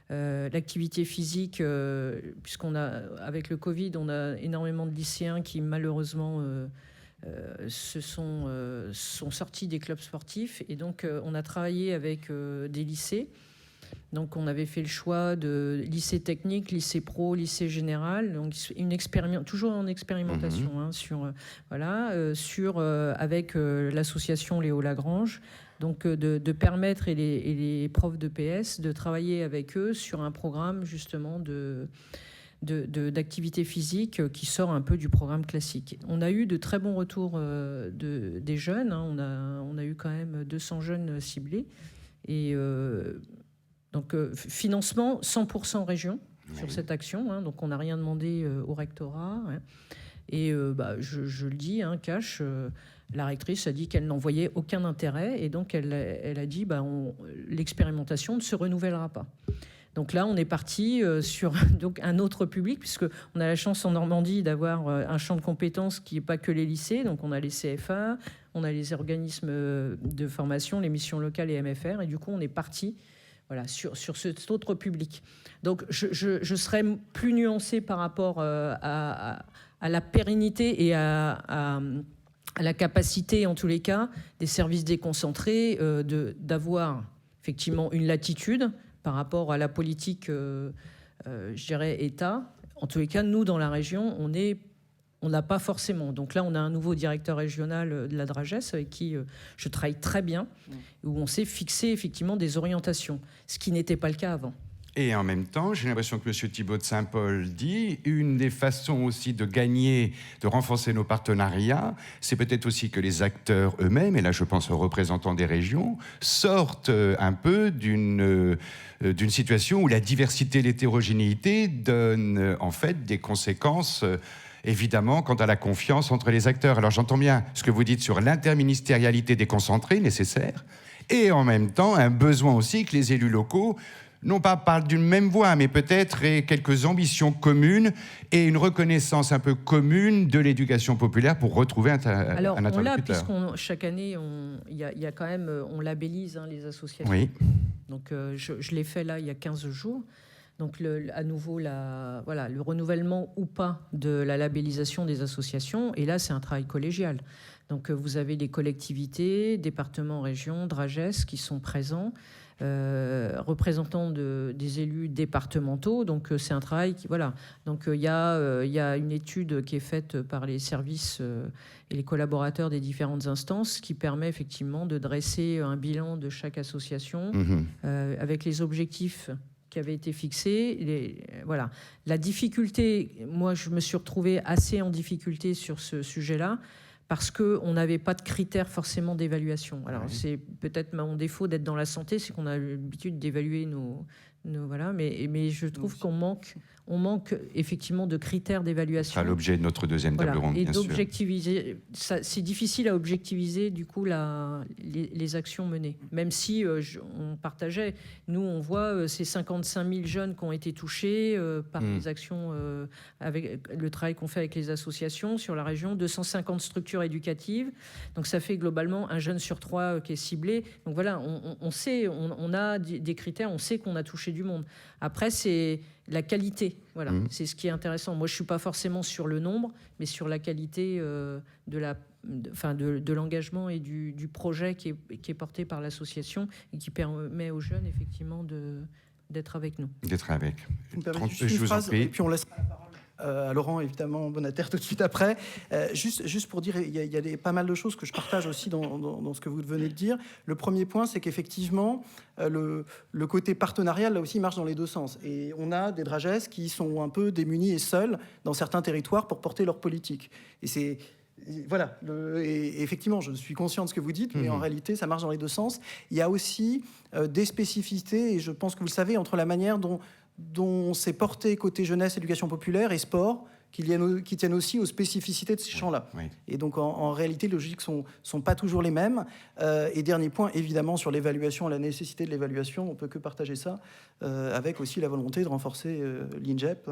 l'activité physique, avec le Covid, on a énormément de lycéens qui malheureusement sont sortis des clubs sportifs. Et donc, on a travaillé avec des lycées. Donc, on avait fait le choix de lycée technique, lycée pro, lycée général. Donc, toujours en expérimentation, avec l'association Léo Lagrange. Donc, de permettre et les profs de PS de travailler avec eux sur un programme justement d'activité physique qui sort un peu du programme classique. On a eu de très bons retours des jeunes. On a eu quand même 200 jeunes ciblés. Et donc, financement 100% région sur cette action. Donc, on n'a rien demandé au rectorat. Et je le dis, cash... La rectrice a dit qu'elle n'en voyait aucun intérêt et donc elle a dit l'expérimentation ne se renouvellera pas. Donc là, on est parti sur un autre public puisqu'on a la chance en Normandie d'avoir un champ de compétences qui n'est pas que les lycées. Donc on a les CFA, on a les organismes de formation, les missions locales et MFR. Et du coup, on est parti sur cet autre public. Donc je serais plus nuancée par rapport à la pérennité et à la capacité, en tous les cas, des services déconcentrés d'avoir effectivement une latitude par rapport à la politique, je dirais, État. En tous les cas, nous, dans la région, on n'a pas forcément. Donc là, on a un nouveau directeur régional de la DRAGES avec qui je travaille très bien, où on s'est fixé effectivement des orientations, ce qui n'était pas le cas avant. Et en même temps, j'ai l'impression que M. Thibault de Saint-Paul dit, une des façons aussi de gagner, de renforcer nos partenariats, c'est peut-être aussi que les acteurs eux-mêmes, et là je pense aux représentants des régions, sortent un peu d'une situation où la diversité et l'hétérogénéité donnent en fait des conséquences évidemment quant à la confiance entre les acteurs. Alors j'entends bien ce que vous dites sur l'interministérialité déconcentrée nécessaire, et en même temps un besoin aussi que les élus locaux non pas parlent d'une même voix, mais peut-être quelques ambitions communes et une reconnaissance un peu commune de l'éducation populaire pour retrouver un interlocuteur. Alors, on l'a, puisqu'on chaque année, il y a quand même, on labellise les associations. Oui. Donc, je l'ai fait là il y a 15 jours. Donc, à nouveau, le renouvellement ou pas de la labellisation des associations. Et là, c'est un travail collégial. Donc, vous avez des collectivités, départements, régions, DRAGES qui sont présents, représentants des élus départementaux. Donc, c'est un travail qui... Voilà. Donc, il y a une étude qui est faite par les services et les collaborateurs des différentes instances qui permet effectivement de dresser un bilan de chaque association avec les objectifs qui avait été fixé. Voilà. La difficulté, moi, je me suis retrouvée assez en difficulté sur ce sujet-là parce qu'on n'avait pas de critères forcément d'évaluation. Alors, c'est peut-être mon défaut d'être dans la santé, c'est qu'on a l'habitude d'évaluer nos voilà, mais je trouve qu'on manque effectivement de critères d'évaluation. Ce sera l'objet de notre deuxième table ronde, et bien sûr. d'objectiviser, c'est difficile à objectiviser du coup les actions menées. Même si on partageait, nous on voit ces 55 000 jeunes qui ont été touchés par les actions, avec le travail qu'on fait avec les associations sur la région, 250 structures éducatives. Donc ça fait globalement un jeune sur 3 qui est ciblé. Donc voilà, on sait, on a des critères, on sait qu'on a touché du monde. Après, c'est la qualité, voilà, c'est ce qui est intéressant. Moi, je suis pas forcément sur le nombre, mais sur la qualité de l'engagement et du projet qui est porté par l'association et qui permet aux jeunes effectivement d'être avec nous. D'être avec. Je vous en prie. Et puis on laisse la parole à Laurent, évidemment, Bonater tout de suite après. Juste pour dire, il y a pas mal de choses que je partage aussi dans ce que vous venez de dire. Le premier point, c'est qu'effectivement, le côté partenarial, là aussi, marche dans les deux sens. Et on a des DRAGES qui sont un peu démunis et seuls dans certains territoires pour porter leur politique. Et c'est... Voilà, et effectivement, je suis conscient de ce que vous dites, mais en réalité, ça marche dans les deux sens. Il y a aussi des spécificités, et je pense que vous le savez, entre la manière dont c'est porté côté jeunesse, éducation populaire et sport, qui tiennent aussi aux spécificités de ces champs-là. Oui. Et donc, en réalité, les logiques sont pas toujours les mêmes. Et dernier point, évidemment, sur l'évaluation, la nécessité de l'évaluation, on peut que partager ça, avec aussi la volonté de renforcer l'INJEP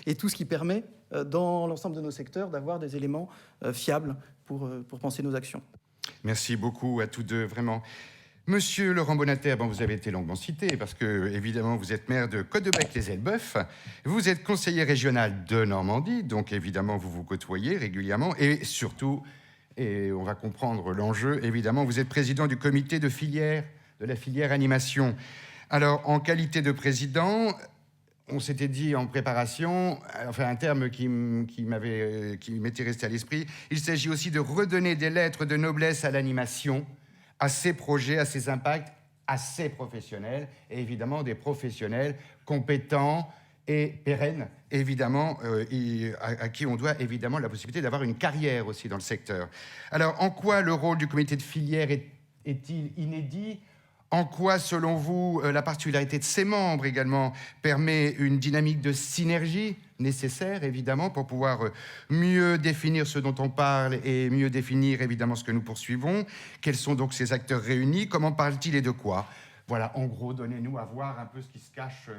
et tout ce qui permet, dans l'ensemble de nos secteurs, d'avoir des éléments fiables pour penser nos actions. Merci beaucoup à tous deux, vraiment. Monsieur Laurent Bonater, vous avez été longuement cité parce que, évidemment, vous êtes maire de Caudebec-les-Elbeuf. Vous êtes conseiller régional de Normandie, donc évidemment, vous vous côtoyez régulièrement. Et surtout, et on va comprendre l'enjeu, évidemment, vous êtes président du comité de la filière animation. Alors, en qualité de président, on s'était dit en préparation, enfin un terme qui m'était resté à l'esprit, il s'agit aussi de redonner des lettres de noblesse à l'animation, à ses projets, à ses impacts, à ses professionnels, et évidemment des professionnels compétents et pérennes, évidemment, à qui on doit évidemment la possibilité d'avoir une carrière aussi dans le secteur. Alors, en quoi le rôle du comité de filière est-il inédit ? En quoi, selon vous, la particularité de ses membres également permet une dynamique de synergie nécessaire, évidemment, pour pouvoir mieux définir ce dont on parle et mieux définir, évidemment, ce que nous poursuivons. Quels sont donc ces acteurs réunis? Comment parlent-ils et de quoi? Voilà, en gros, donnez-nous à voir un peu ce qui se cache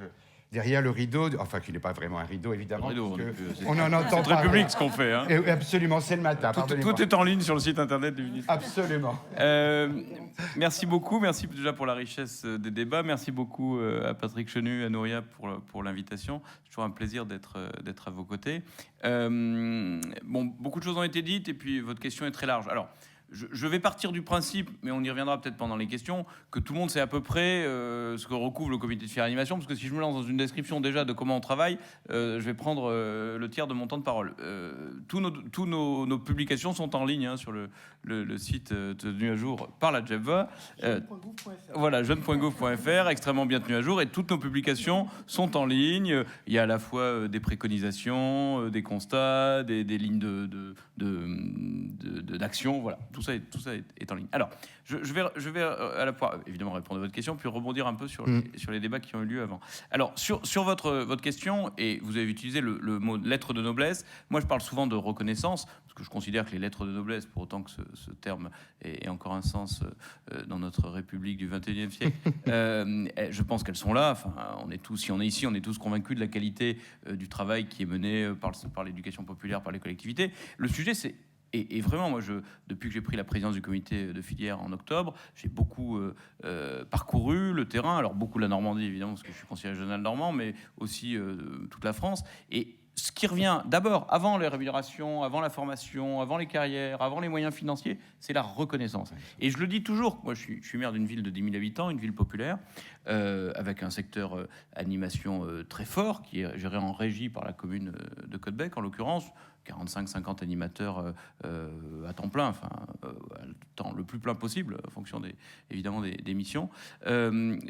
derrière le rideau, enfin qui n'est pas vraiment un rideau évidemment, rideau, on en entend c'est très public ce qu'on fait. Hein. Absolument, c'est le matin. Tout est en ligne sur le site internet du ministère. Absolument. Merci beaucoup, merci déjà pour la richesse des débats, merci beaucoup à Patrick Chenu, à Nouria pour l'invitation. C'est toujours un plaisir d'être à vos côtés. Beaucoup de choses ont été dites et puis votre question est très large. Alors, je vais partir du principe, mais on y reviendra peut-être pendant les questions, que tout le monde sait à peu près ce que recouvre le comité de filière animation, parce que si je me lance dans une description déjà de comment on travaille, je vais prendre le tiers de mon temps de parole. Tous nos publications sont en ligne sur le site tenu à jour par la JEVA. Voilà, jeune.gouv.fr, extrêmement bien tenu à jour, et toutes nos publications sont en ligne. Il y a à la fois des préconisations, des constats, des lignes d'action, voilà. tout ça est en ligne. Alors, je vais à la fois, évidemment, répondre à votre question, puis rebondir un peu sur les débats qui ont eu lieu avant. Alors, sur votre question, et vous avez utilisé le mot lettre de noblesse, moi je parle souvent de reconnaissance, parce que je considère que les lettres de noblesse, pour autant que ce terme ait encore un sens dans notre République du XXIe siècle, je pense qu'elles sont là. Enfin, si on est ici, on est tous convaincus de la qualité du travail qui est mené par l'éducation populaire, par les collectivités. Le sujet, c'est... Et vraiment, moi, depuis que j'ai pris la présidence du comité de filière en octobre, j'ai beaucoup parcouru le terrain. Alors, beaucoup la Normandie, évidemment, parce que je suis conseiller régional normand, mais aussi toute la France. Et ce qui revient d'abord, avant les rémunérations, avant la formation, avant les carrières, avant les moyens financiers, c'est la reconnaissance. Et je le dis toujours, moi, je suis maire d'une ville de 10 000 habitants, une ville populaire, avec un secteur animation très fort, qui est géré en régie par la commune de Caudebec, en l'occurrence, 45-50 animateurs à temps plein, enfin, le temps le plus plein possible, en fonction évidemment des missions.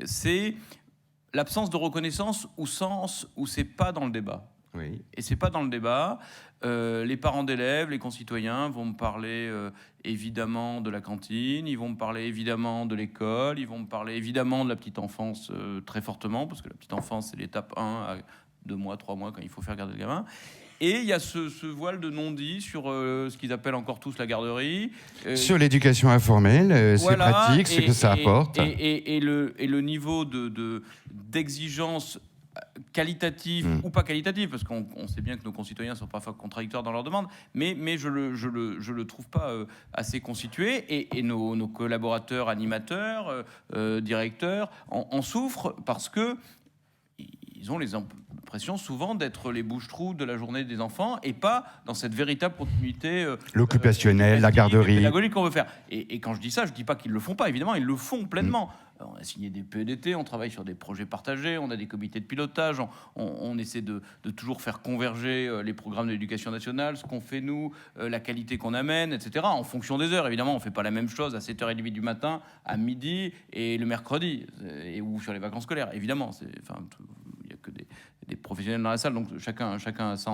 C'est l'absence de reconnaissance au sens où c'est pas dans le débat. Oui. Et c'est pas dans le débat. Les parents d'élèves, les concitoyens vont me parler évidemment de la cantine, ils vont me parler évidemment de l'école, ils vont me parler évidemment de la petite enfance très fortement, parce que la petite enfance, c'est l'étape 1 à 2 mois, 3 mois, quand il faut faire garder le gamin. Et il y a ce voile de non-dit sur ce qu'ils appellent encore tous la garderie. Sur l'éducation informelle, voilà, c'est pratique, ce que ça apporte. Et le niveau d'exigence qualitative ou pas qualitative, parce qu'on sait bien que nos concitoyens sont parfois contradictoires dans leurs demandes, mais je le trouve pas assez constitué, et nos collaborateurs, animateurs, directeurs en souffrent, parce que ils ont l'impression souvent d'être les bouches-trous de la journée des enfants et pas dans cette véritable continuité l'occupationnel, la garderie, pédagogique qu'on veut faire. Et quand je dis ça, je dis pas qu'ils le font pas, évidemment, ils le font pleinement. On a signé des PEDT, on travaille sur des projets partagés, on a des comités de pilotage, on essaie de toujours faire converger les programmes de l'éducation nationale, ce qu'on fait nous, la qualité qu'on amène, etc. En fonction des heures, évidemment, on fait pas la même chose à 7h30 du matin, à midi et le mercredi, ou sur les vacances scolaires, évidemment. Il n'y a que des professionnels dans la salle, donc chacun a ça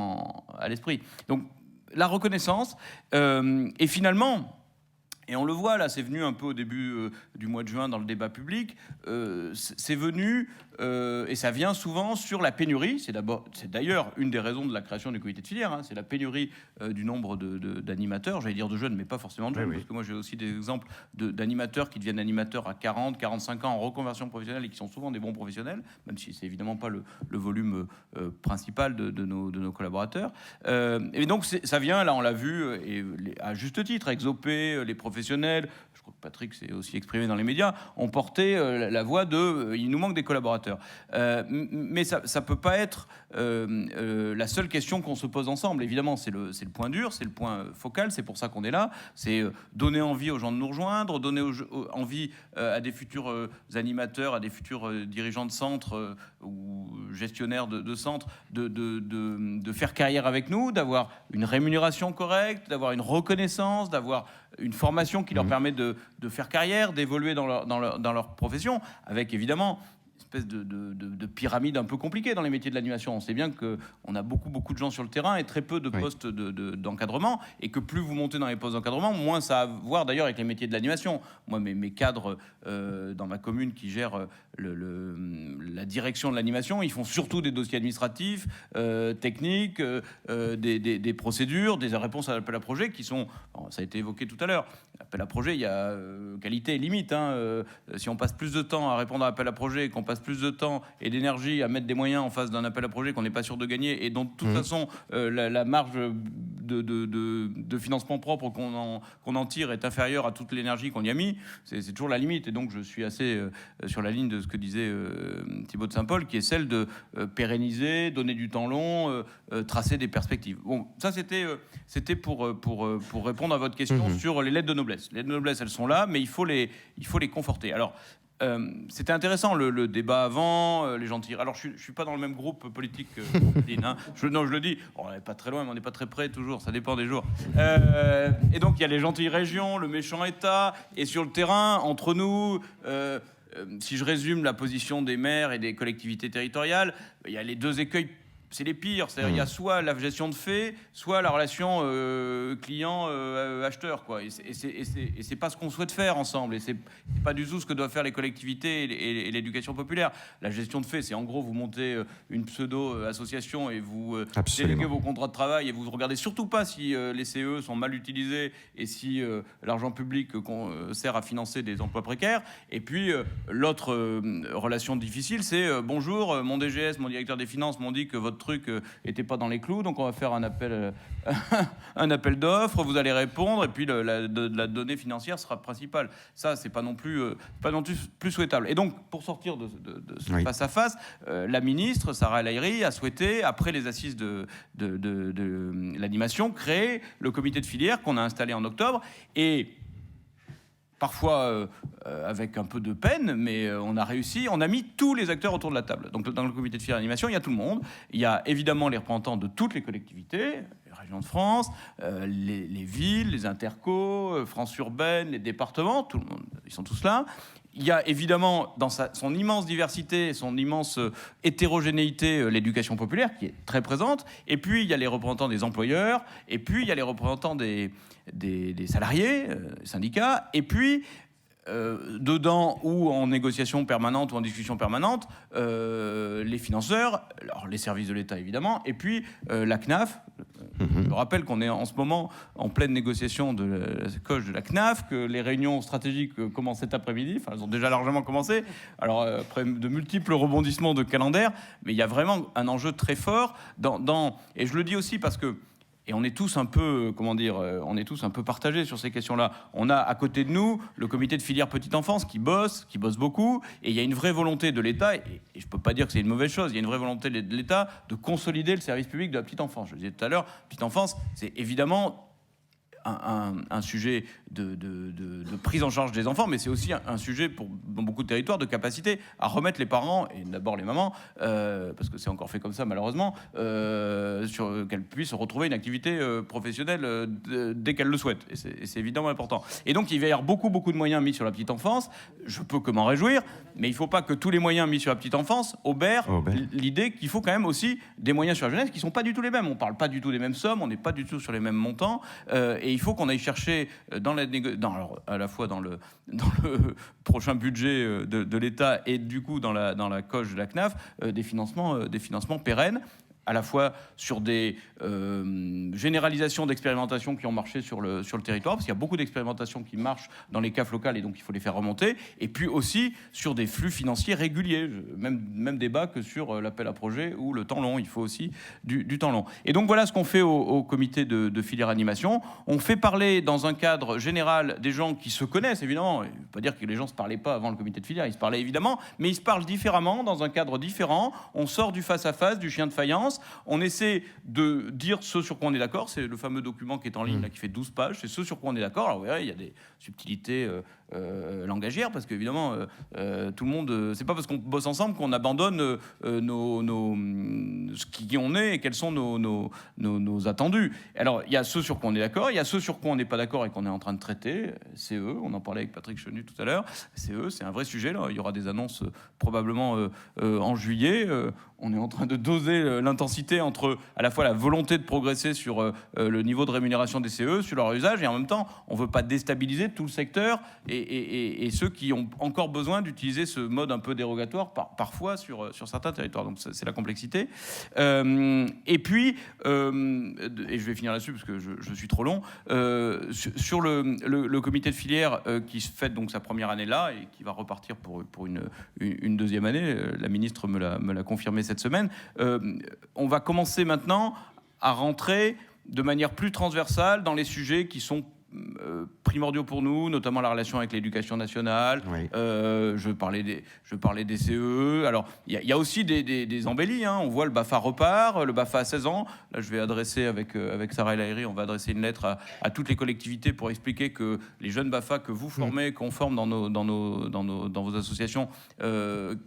à l'esprit. Donc la reconnaissance, et finalement... Et on le voit, là, c'est venu un peu au début du mois de juin dans le débat public, c'est venu, et ça vient souvent sur la pénurie. C'est d'ailleurs une des raisons de la création du comité de filière, hein, c'est la pénurie du nombre d'animateurs, j'allais dire de jeunes, mais pas forcément de jeunes, parce que moi j'ai aussi des exemples d'animateurs qui deviennent animateurs à 40, 45 ans en reconversion professionnelle et qui sont souvent des bons professionnels, même si c'est évidemment pas le volume principal de nos collaborateurs. Et donc ça vient, là on l'a vu, à juste titre, Exopé, les professionnels, je crois que Patrick s'est aussi exprimé dans les médias, ont porté la voix il nous manque des collaborateurs. Mais ça peut pas être la seule question qu'on se pose ensemble. Évidemment, c'est le point dur, c'est le point focal, c'est pour ça qu'on est là. C'est donner envie aux gens de nous rejoindre, donner envie à des futurs animateurs, à des futurs dirigeants de centres ou gestionnaires de centres de faire carrière avec nous, d'avoir une rémunération correcte, d'avoir une reconnaissance, d'avoir une formation qui leur permet de faire carrière, d'évoluer dans leur profession, avec évidemment une espèce de pyramide un peu compliquée dans les métiers de l'animation. On sait bien qu'on a beaucoup de gens sur le terrain et très peu de postes d'encadrement, et que plus vous montez dans les postes d'encadrement, moins ça a à voir d'ailleurs avec les métiers de l'animation. Moi, mes cadres dans ma commune qui gèrent la direction de l'animation, ils font surtout des dossiers administratifs, techniques, des procédures, des réponses à l'appel à projet qui sont, ça a été évoqué tout à l'heure, l'appel à projet, il y a qualité et limite, hein. Si on passe plus de temps à répondre à l'appel à projet, et qu'on passe plus de temps et d'énergie à mettre des moyens en face d'un appel à projet qu'on n'est pas sûr de gagner, et dont de toute façon la marge de financement propre qu'on en tire est inférieure à toute l'énergie qu'on y a mis, c'est toujours la limite. Et donc je suis assez sur la ligne de ce que disait Thibaut de Saint-Paul, qui est celle de pérenniser, donner du temps long, tracer des perspectives. Bon, ça c'était pour répondre à votre question sur les lettres de noblesse. Les lettres de noblesse, elles sont là, mais il faut les conforter. Alors, c'était intéressant le débat avant, les gentils. Alors je suis pas dans le même groupe politique que Lynn, hein. Je le dis, on n'est pas très loin, mais on n'est pas très près toujours, ça dépend des jours. Et donc il y a les gentilles régions, le méchant État, et sur le terrain, entre nous, si je résume la position des maires et des collectivités territoriales, il y a les deux écueils c'est les pires. C'est-à-dire, il y a soit la gestion de fait, soit la relation client-acheteur, quoi. Et c'est pas ce qu'on souhaite faire ensemble. Et c'est pas du tout ce que doivent faire les collectivités et l'éducation populaire. La gestion de fait, c'est en gros, vous montez une pseudo-association et vous déléguez vos contrats de travail et vous ne regardez surtout pas si les CE sont mal utilisés et si l'argent public sert à financer des emplois précaires. Et puis, l'autre relation difficile, c'est bonjour, mon DGS, mon directeur des finances m'ont dit que votre truc était pas dans les clous, donc on va faire un appel d'offres, vous allez répondre, et puis la donnée financière sera principale. Ça, c'est pas non plus souhaitable. Et donc, pour sortir de ce face-à-face, la ministre, Sarah El Haïry, a souhaité, après les assises de l'animation, créer le comité de filière qu'on a installé en octobre, et parfois avec un peu de peine, mais on a réussi. On a mis tous les acteurs autour de la table. Donc dans le comité de filière d'animation, il y a tout le monde. Il y a évidemment les représentants de toutes les collectivités, les régions de France, les villes, les intercos, France urbaine, les départements, tout le monde, ils sont tous là. Il y a évidemment, dans son immense diversité, son immense hétérogénéité, l'éducation populaire, qui est très présente. Et puis, il y a les représentants des employeurs. Et puis, il y a les représentants des salariés, syndicats. Et puis, dedans, ou en négociation permanente ou en discussion permanente, les financeurs, alors les services de l'État, évidemment. Et puis, la CNAF. Je rappelle qu'on est en ce moment en pleine négociation de la coche de la CNAF, que les réunions stratégiques commencent cet après-midi. Enfin, elles ont déjà largement commencé. Alors, après de multiples rebondissements de calendaire, mais il y a vraiment un enjeu très fort et je le dis aussi parce que, et on est tous un peu, on est tous un peu partagés sur ces questions-là. On a à côté de nous le comité de filière petite enfance qui bosse beaucoup, et il y a une vraie volonté de l'État, et je ne peux pas dire que c'est une mauvaise chose, il y a une vraie volonté de l'État de consolider le service public de la petite enfance. Je le disais tout à l'heure, petite enfance, c'est évidemment un sujet de prise en charge des enfants, mais c'est aussi un sujet dans beaucoup de territoires de capacité à remettre les parents, et d'abord les mamans, parce que c'est encore fait comme ça malheureusement, qu'elles puissent retrouver une activité professionnelle dès qu'elles le souhaitent. Et c'est évidemment important. Et donc il va y avoir beaucoup de moyens mis sur la petite enfance. Je peux que m'en réjouir, mais il ne faut pas que tous les moyens mis sur la petite enfance obèrent l'idée qu'il faut quand même aussi des moyens sur la jeunesse qui ne sont pas du tout les mêmes. On ne parle pas du tout des mêmes sommes, on n'est pas du tout sur les mêmes montants, et il faut qu'on aille chercher à la fois dans le prochain budget de l'État et du coup dans la coche de la CNAF des financements pérennes, à la fois sur des généralisations d'expérimentations qui ont marché sur le territoire, parce qu'il y a beaucoup d'expérimentations qui marchent dans les CAF locales et donc il faut les faire remonter, et puis aussi sur des flux financiers réguliers, même débat que sur l'appel à projet ou le temps long, il faut aussi du temps long. Et donc voilà ce qu'on fait au comité de filière animation. On fait parler dans un cadre général des gens qui se connaissent, évidemment. Il ne veut pas dire que les gens ne se parlaient pas avant le comité de filière, ils se parlaient évidemment, mais ils se parlent différemment, dans un cadre différent. On sort du face-à-face, du chien de faïence. On essaie de dire ce sur quoi on est d'accord. C'est le fameux document qui est en ligne, là, qui fait 12 pages. C'est ce sur quoi on est d'accord. Alors, vous verrez, il y a des subtilités langagières, parce qu'évidemment, tout le monde... c'est pas parce qu'on bosse ensemble qu'on abandonne ce qui on est et quels sont nos attendus. Alors, il y a ce sur quoi on est d'accord. Il y a ce sur quoi on n'est pas d'accord et qu'on est en train de traiter. CE, on en parlait avec Patrick Chenu tout à l'heure. CE, c'est un vrai sujet, là. Il y aura des annonces probablement en juillet. On est en train de doser l'intensité entre à la fois la volonté de progresser sur le niveau de rémunération des CE, sur leur usage, et en même temps, on ne veut pas déstabiliser tout le secteur et ceux qui ont encore besoin d'utiliser ce mode un peu dérogatoire parfois sur certains territoires. Donc c'est la complexité. Et puis, et je vais finir là-dessus parce que je suis trop long, sur le comité de filière qui fête donc sa première année là et qui va repartir pour une deuxième année, la ministre me l'a confirmé cette semaine, on va commencer maintenant à rentrer de manière plus transversale dans les sujets qui sont primordiaux pour nous, notamment la relation avec l'éducation nationale. Oui. Je parlais des CE. Alors, il y a aussi des embellis. Hein. On voit le BAFA repart, le BAFA à 16 ans. Là, je vais adresser avec Sarah El Haïry, on va adresser une lettre à toutes les collectivités pour expliquer que les jeunes BAFA que vous formez, qu'on forme dans vos associations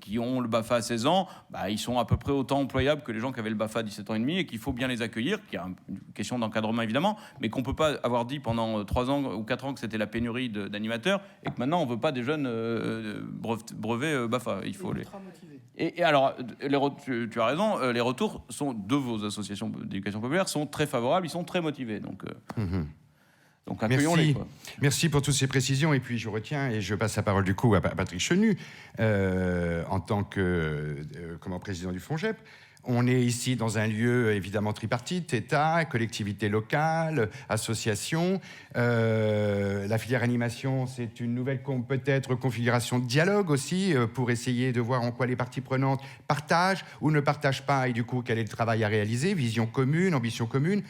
qui ont le BAFA à 16 ans, bah, ils sont à peu près autant employables que les gens qui avaient le BAFA à 17 ans et demi, et qu'il faut bien les accueillir, qu'il y a une question d'encadrement évidemment, mais qu'on ne peut pas avoir dit pendant 3 3 ans ou 4 ans que c'était la pénurie d'animateurs et que maintenant on veut pas des jeunes brevets BAFA. Il faut les. Et alors, tu as raison, les retours de vos associations d'éducation populaire sont très favorables, ils sont très motivés. Donc accueillons-les. Merci pour toutes ces précisions. Et puis je retiens et je passe la parole du coup à Patrick Chenu, en tant que président du FONJEP. On est ici dans un lieu évidemment tripartite, État, collectivités locales, associations. La filière animation, c'est une nouvelle peut-être configuration de dialogue aussi, pour essayer de voir en quoi les parties prenantes partagent ou ne partagent pas, et du coup quel est le travail à réaliser, vision commune, ambition commune.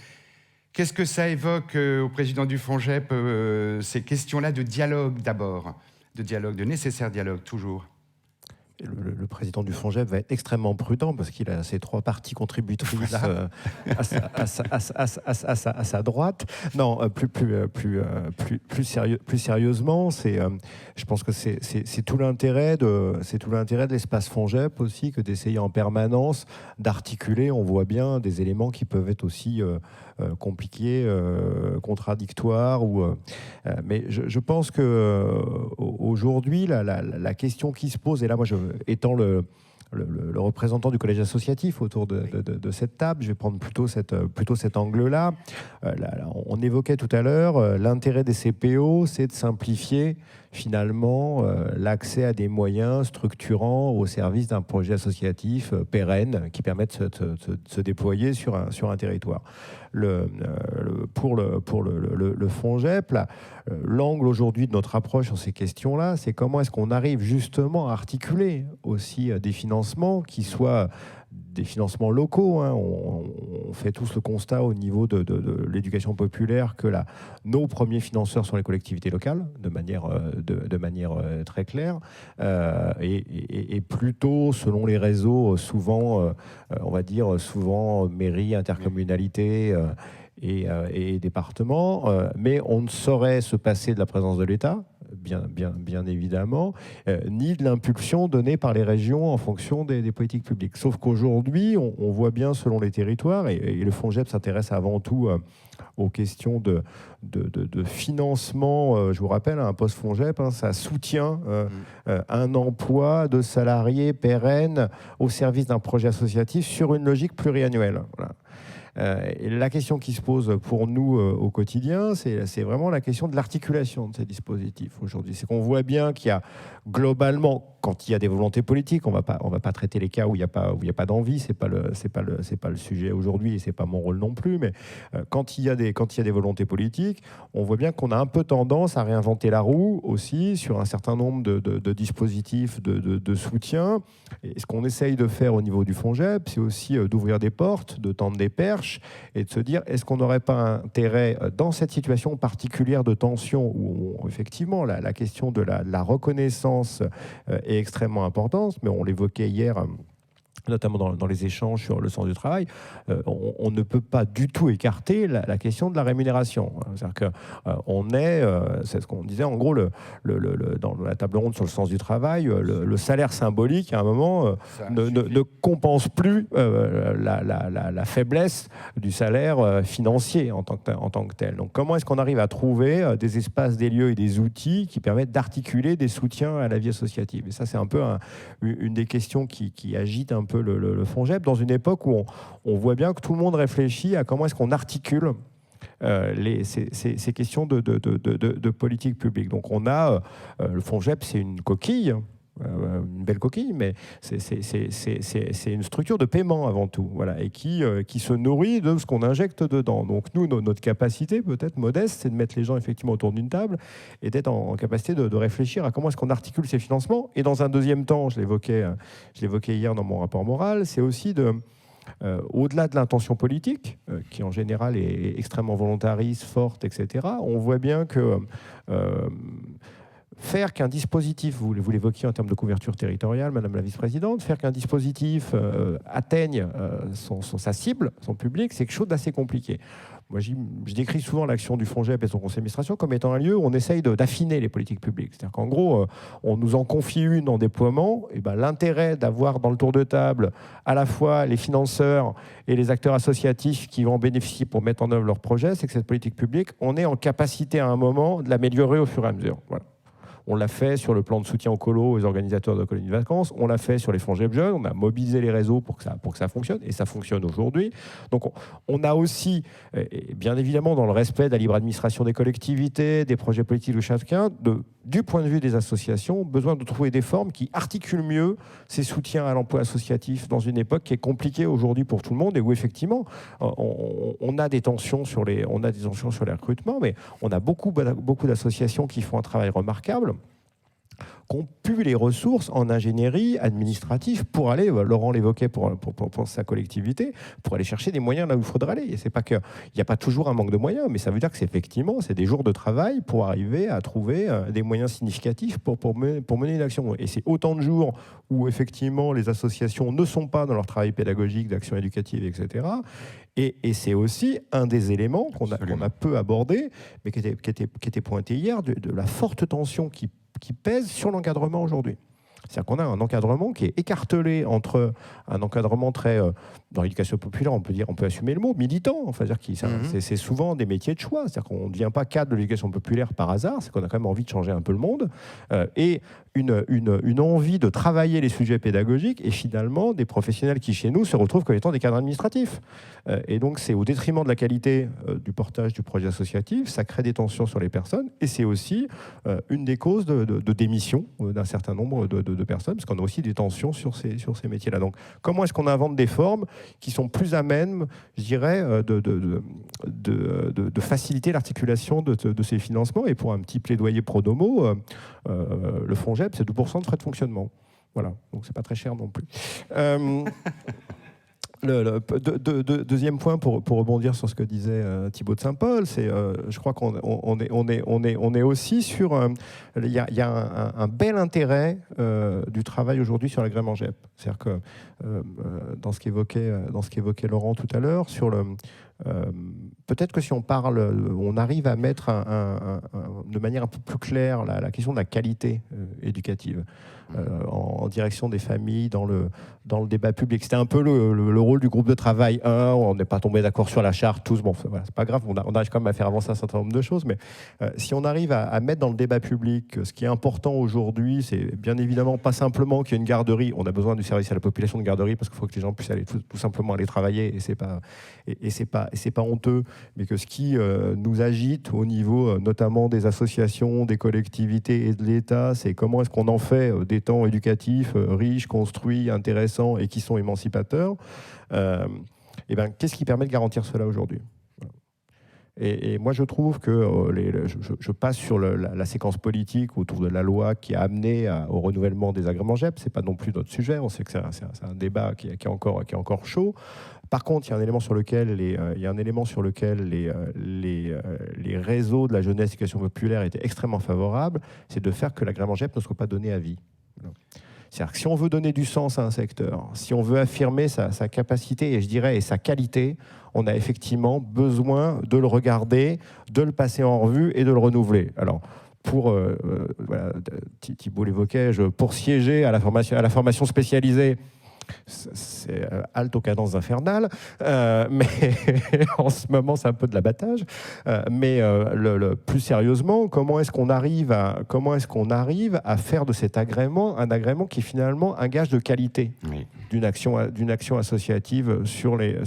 Qu'est-ce que ça évoque au président du FONJEP, ces questions-là de dialogue d'abord, de nécessaire dialogue toujours? Le président du FONJEP va être extrêmement prudent parce qu'il a ses 3 parties contributrices à sa droite. Non, plus sérieusement, je pense que c'est tout l'intérêt de l'espace FONJEP aussi que d'essayer en permanence d'articuler. On voit bien des éléments qui peuvent être aussi compliqués, contradictoires. Mais je pense que aujourd'hui, la question qui se pose, et là, moi, étant le représentant du collège associatif autour de cette table, je vais prendre plutôt cet angle-là. On évoquait tout à l'heure l'intérêt des CPO, c'est de simplifier finalement l'accès à des moyens structurants au service d'un projet associatif pérenne qui permette de se déployer sur un territoire. Pour le FONJEP, l'angle aujourd'hui de notre approche sur ces questions-là, c'est comment est-ce qu'on arrive justement à articuler aussi des financements qui soient des financements locaux. On fait tous le constat au niveau de l'éducation populaire que nos premiers financeurs sont les collectivités locales, de manière très claire, et plutôt selon les réseaux, souvent, on va dire, souvent mairie, intercommunalité et département, mais on ne saurait se passer de la présence de l'État, bien évidemment, ni de l'impulsion donnée par les régions en fonction des politiques publiques. Sauf qu'aujourd'hui, on voit bien selon les territoires, et le FONJEP s'intéresse avant tout aux questions de financement. Je vous rappelle, un poste FONJEP, ça soutient un emploi de salariés pérennes au service d'un projet associatif sur une logique pluriannuelle. Voilà. Et la question qui se pose pour nous au quotidien, c'est vraiment la question de l'articulation de ces dispositifs aujourd'hui. C'est qu'on voit bien qu'il y a globalement, quand il y a des volontés politiques, on va pas traiter les cas où il y a pas d'envie, c'est pas le sujet aujourd'hui et c'est pas mon rôle non plus. Mais quand il y a des volontés politiques, on voit bien qu'on a un peu tendance à réinventer la roue aussi sur un certain nombre de dispositifs de soutien. Et ce qu'on essaye de faire au niveau du FONJEP, c'est aussi d'ouvrir des portes, de tendre des perches et de se dire est-ce qu'on n'aurait pas intérêt dans cette situation particulière de tension où effectivement la question de la reconnaissance est extrêmement importante, mais on l'évoquait hier notamment dans les échanges sur le sens du travail, on ne peut pas du tout écarter la question de la rémunération. C'est-à-dire qu'on c'est ce qu'on disait, en gros, dans la table ronde sur le sens du travail, le salaire symbolique, à un moment, ne compense plus la faiblesse du salaire financier en tant que tel. Donc, comment est-ce qu'on arrive à trouver des espaces, des lieux et des outils qui permettent d'articuler des soutiens à la vie associative? Et ça, c'est un peu une des questions qui agite un peu le FONJEP dans une époque où on voit bien que tout le monde réfléchit à comment est-ce qu'on articule ces questions de politique publique. Donc on a le FONJEP, c'est une coquille, une belle coquille, mais c'est une structure de paiement avant tout, voilà, et qui se nourrit de ce qu'on injecte dedans. Donc nous, notre capacité, peut-être modeste, c'est de mettre les gens effectivement autour d'une table et d'être en capacité de réfléchir à comment est-ce qu'on articule ces financements. Et dans un deuxième temps, je l'évoquais hier dans mon rapport moral, c'est aussi au-delà de l'intention politique, qui en général est extrêmement volontariste, forte, etc., on voit bien que faire qu'un dispositif, vous l'évoquiez en termes de couverture territoriale, Madame la Vice-présidente, faire qu'un dispositif atteigne sa cible, son public, c'est quelque chose d'assez compliqué. Moi, je décris souvent l'action du FONGEP et son conseil d'administration comme étant un lieu où on essaye d'affiner les politiques publiques. C'est-à-dire qu'en gros, on nous en confie une en déploiement, et ben, l'intérêt d'avoir dans le tour de table à la fois les financeurs et les acteurs associatifs qui vont en bénéficier pour mettre en œuvre leurs projets, c'est que cette politique publique, on est en capacité à un moment de l'améliorer au fur et à mesure. Voilà. On l'a fait sur le plan de soutien aux colos, aux organisateurs de colonies de vacances. On l'a fait sur les FONGEP jeunes. On a mobilisé les réseaux pour que ça fonctionne. Et ça fonctionne aujourd'hui. Donc, on a aussi, bien évidemment, dans le respect de la libre administration des collectivités, des projets politiques de chacun, du point de vue des associations, besoin de trouver des formes qui articulent mieux ces soutiens à l'emploi associatif dans une époque qui est compliquée aujourd'hui pour tout le monde et où, effectivement, on a des tensions sur les recrutements, mais on a beaucoup d'associations qui font un travail remarquable, qui ont pu les ressources en ingénierie administrative pour aller, Laurent l'évoquait pour sa collectivité, pour aller chercher des moyens là où il faudrait aller. Et c'est pas qu'il n'y a pas toujours un manque de moyens, mais ça veut dire que c'est des jours de travail pour arriver à trouver des moyens significatifs pour mener une action. Et c'est autant de jours où effectivement les associations ne sont pas dans leur travail pédagogique, d'action éducative, etc. Et c'est aussi un des éléments qu'on a peu abordé, mais qui était pointé hier, de la forte tension qui pèse sur l'encadrement aujourd'hui. C'est-à-dire qu'on a un encadrement qui est écartelé entre un encadrement très, dans l'éducation populaire, on peut assumer le mot, militant. Enfin, c'est souvent des métiers de choix. C'est-à-dire qu'on ne devient pas cadre de l'éducation populaire par hasard, c'est qu'on a quand même envie de changer un peu le monde. Et une envie de travailler les sujets pédagogiques et finalement des professionnels qui, chez nous, se retrouvent comme étant des cadres administratifs. Et donc, c'est au détriment de la qualité du portage du projet associatif, ça crée des tensions sur les personnes et c'est aussi une des causes de démission d'un certain nombre de personnes, parce qu'on a aussi des tensions sur ces métiers-là. Donc, comment est-ce qu'on invente des formes qui sont plus à même, je dirais, de faciliter l'articulation de ces financements? Et pour un petit plaidoyer pro domo, le FONGEP, c'est 2% de frais de fonctionnement. Voilà, donc c'est pas très cher non plus. Deuxième point pour rebondir sur ce que disait Thibaut de Saint-Paul, c'est je crois qu'on est aussi sur il y a un bel intérêt du travail aujourd'hui sur l'agrément GEP. C'est-à-dire que dans ce qu'évoquait Laurent tout à l'heure sur le peut-être que si on arrive à mettre de manière un peu plus claire la question de la qualité éducative en direction des familles dans le débat public. C'était un peu le rôle du groupe de travail 1, on n'est pas tombé d'accord sur la charte, tous, bon, voilà, c'est pas grave, on arrive quand même à faire avancer un certain nombre de choses, mais si on arrive à mettre dans le débat public ce qui est important aujourd'hui, c'est bien évidemment pas simplement qu'il y ait une garderie, on a besoin du service à la population de garderie parce qu'il faut que les gens puissent aller tout simplement aller travailler et c'est pas honteux, mais que ce qui nous agite au niveau notamment des associations, des collectivités et de l'État, c'est comment est-ce qu'on en fait des temps éducatifs riches, construits, intéressants et qui sont émancipateurs. Et ben, qu'est-ce qui permet de garantir cela aujourd'hui ? Et moi, je trouve que je passe sur la séquence politique autour de la loi qui a amené au renouvellement des agréments GEP. C'est pas non plus notre sujet. On sait que c'est un débat qui est encore chaud. Par contre, il y a un élément sur lequel les réseaux de la jeunesse éducation populaire étaient extrêmement favorables, c'est de faire que l'agrément GEP ne soit pas donné à vie. C'est-à-dire que si on veut donner du sens à un secteur, si on veut affirmer sa capacité et sa qualité, on a effectivement besoin de le regarder, de le passer en revue et de le renouveler. Alors, voilà, Thibaut l'évoquait, pour siéger à la formation spécialisée, c'est halte aux cadences infernales, mais en ce moment c'est un peu de l'abattage. Mais plus sérieusement, comment est-ce qu'on arrive à faire de cet agrément un agrément qui est finalement un gage de qualité d'une action associative sur les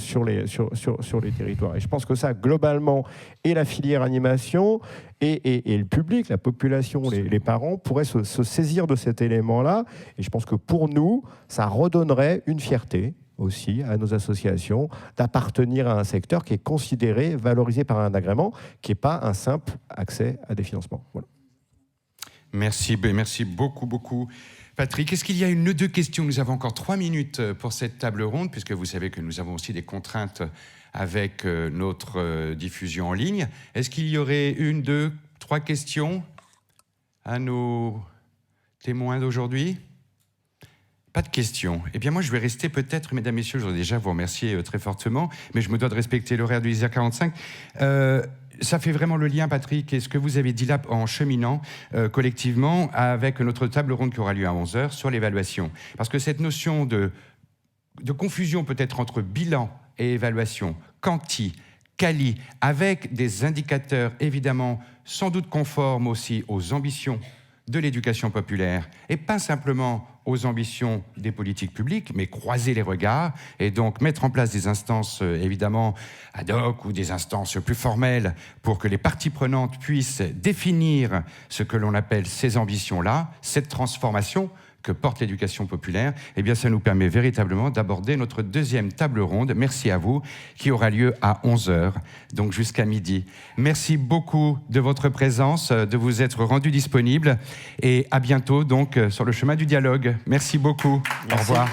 territoires. Et je pense que ça, globalement, et la filière animation et le public, la population, les parents pourraient se saisir de cet élément-là. Et je pense que pour nous, ça redonnerait une fierté aussi à nos associations d'appartenir à un secteur qui est considéré, valorisé par un agrément, qui n'est pas un simple accès à des financements. Voilà. Merci beaucoup. Patrick, est-ce qu'il y a une ou deux questions ? Nous avons encore 3 minutes pour cette table ronde, puisque vous savez que nous avons aussi des contraintes avec notre diffusion en ligne. Est-ce qu'il y aurait 1, 2, 3 questions ? à nos témoins d'aujourd'hui? Pas de questions. Eh bien, moi, je vais rester peut-être, mesdames, messieurs, je voudrais déjà vous remercier très fortement, mais je me dois de respecter l'horaire de 10h45. Ça fait vraiment le lien, Patrick, et ce que vous avez dit là en cheminant collectivement avec notre table ronde qui aura lieu à 11h sur l'évaluation. Parce que cette notion de confusion peut-être entre bilan et évaluation, quanti, quali, avec des indicateurs évidemment sans doute conformes aussi aux ambitions de l'éducation populaire et pas simplement aux ambitions des politiques publiques, mais croiser les regards et donc mettre en place des instances évidemment ad hoc ou des instances plus formelles pour que les parties prenantes puissent définir ce que l'on appelle ces ambitions-là, cette transformation que porte l'éducation populaire, eh bien ça nous permet véritablement d'aborder notre deuxième table ronde, merci à vous, qui aura lieu à 11h, donc jusqu'à midi. Merci beaucoup de votre présence, de vous être rendu disponible, et à bientôt donc sur le chemin du dialogue. Merci beaucoup. Merci. Au revoir.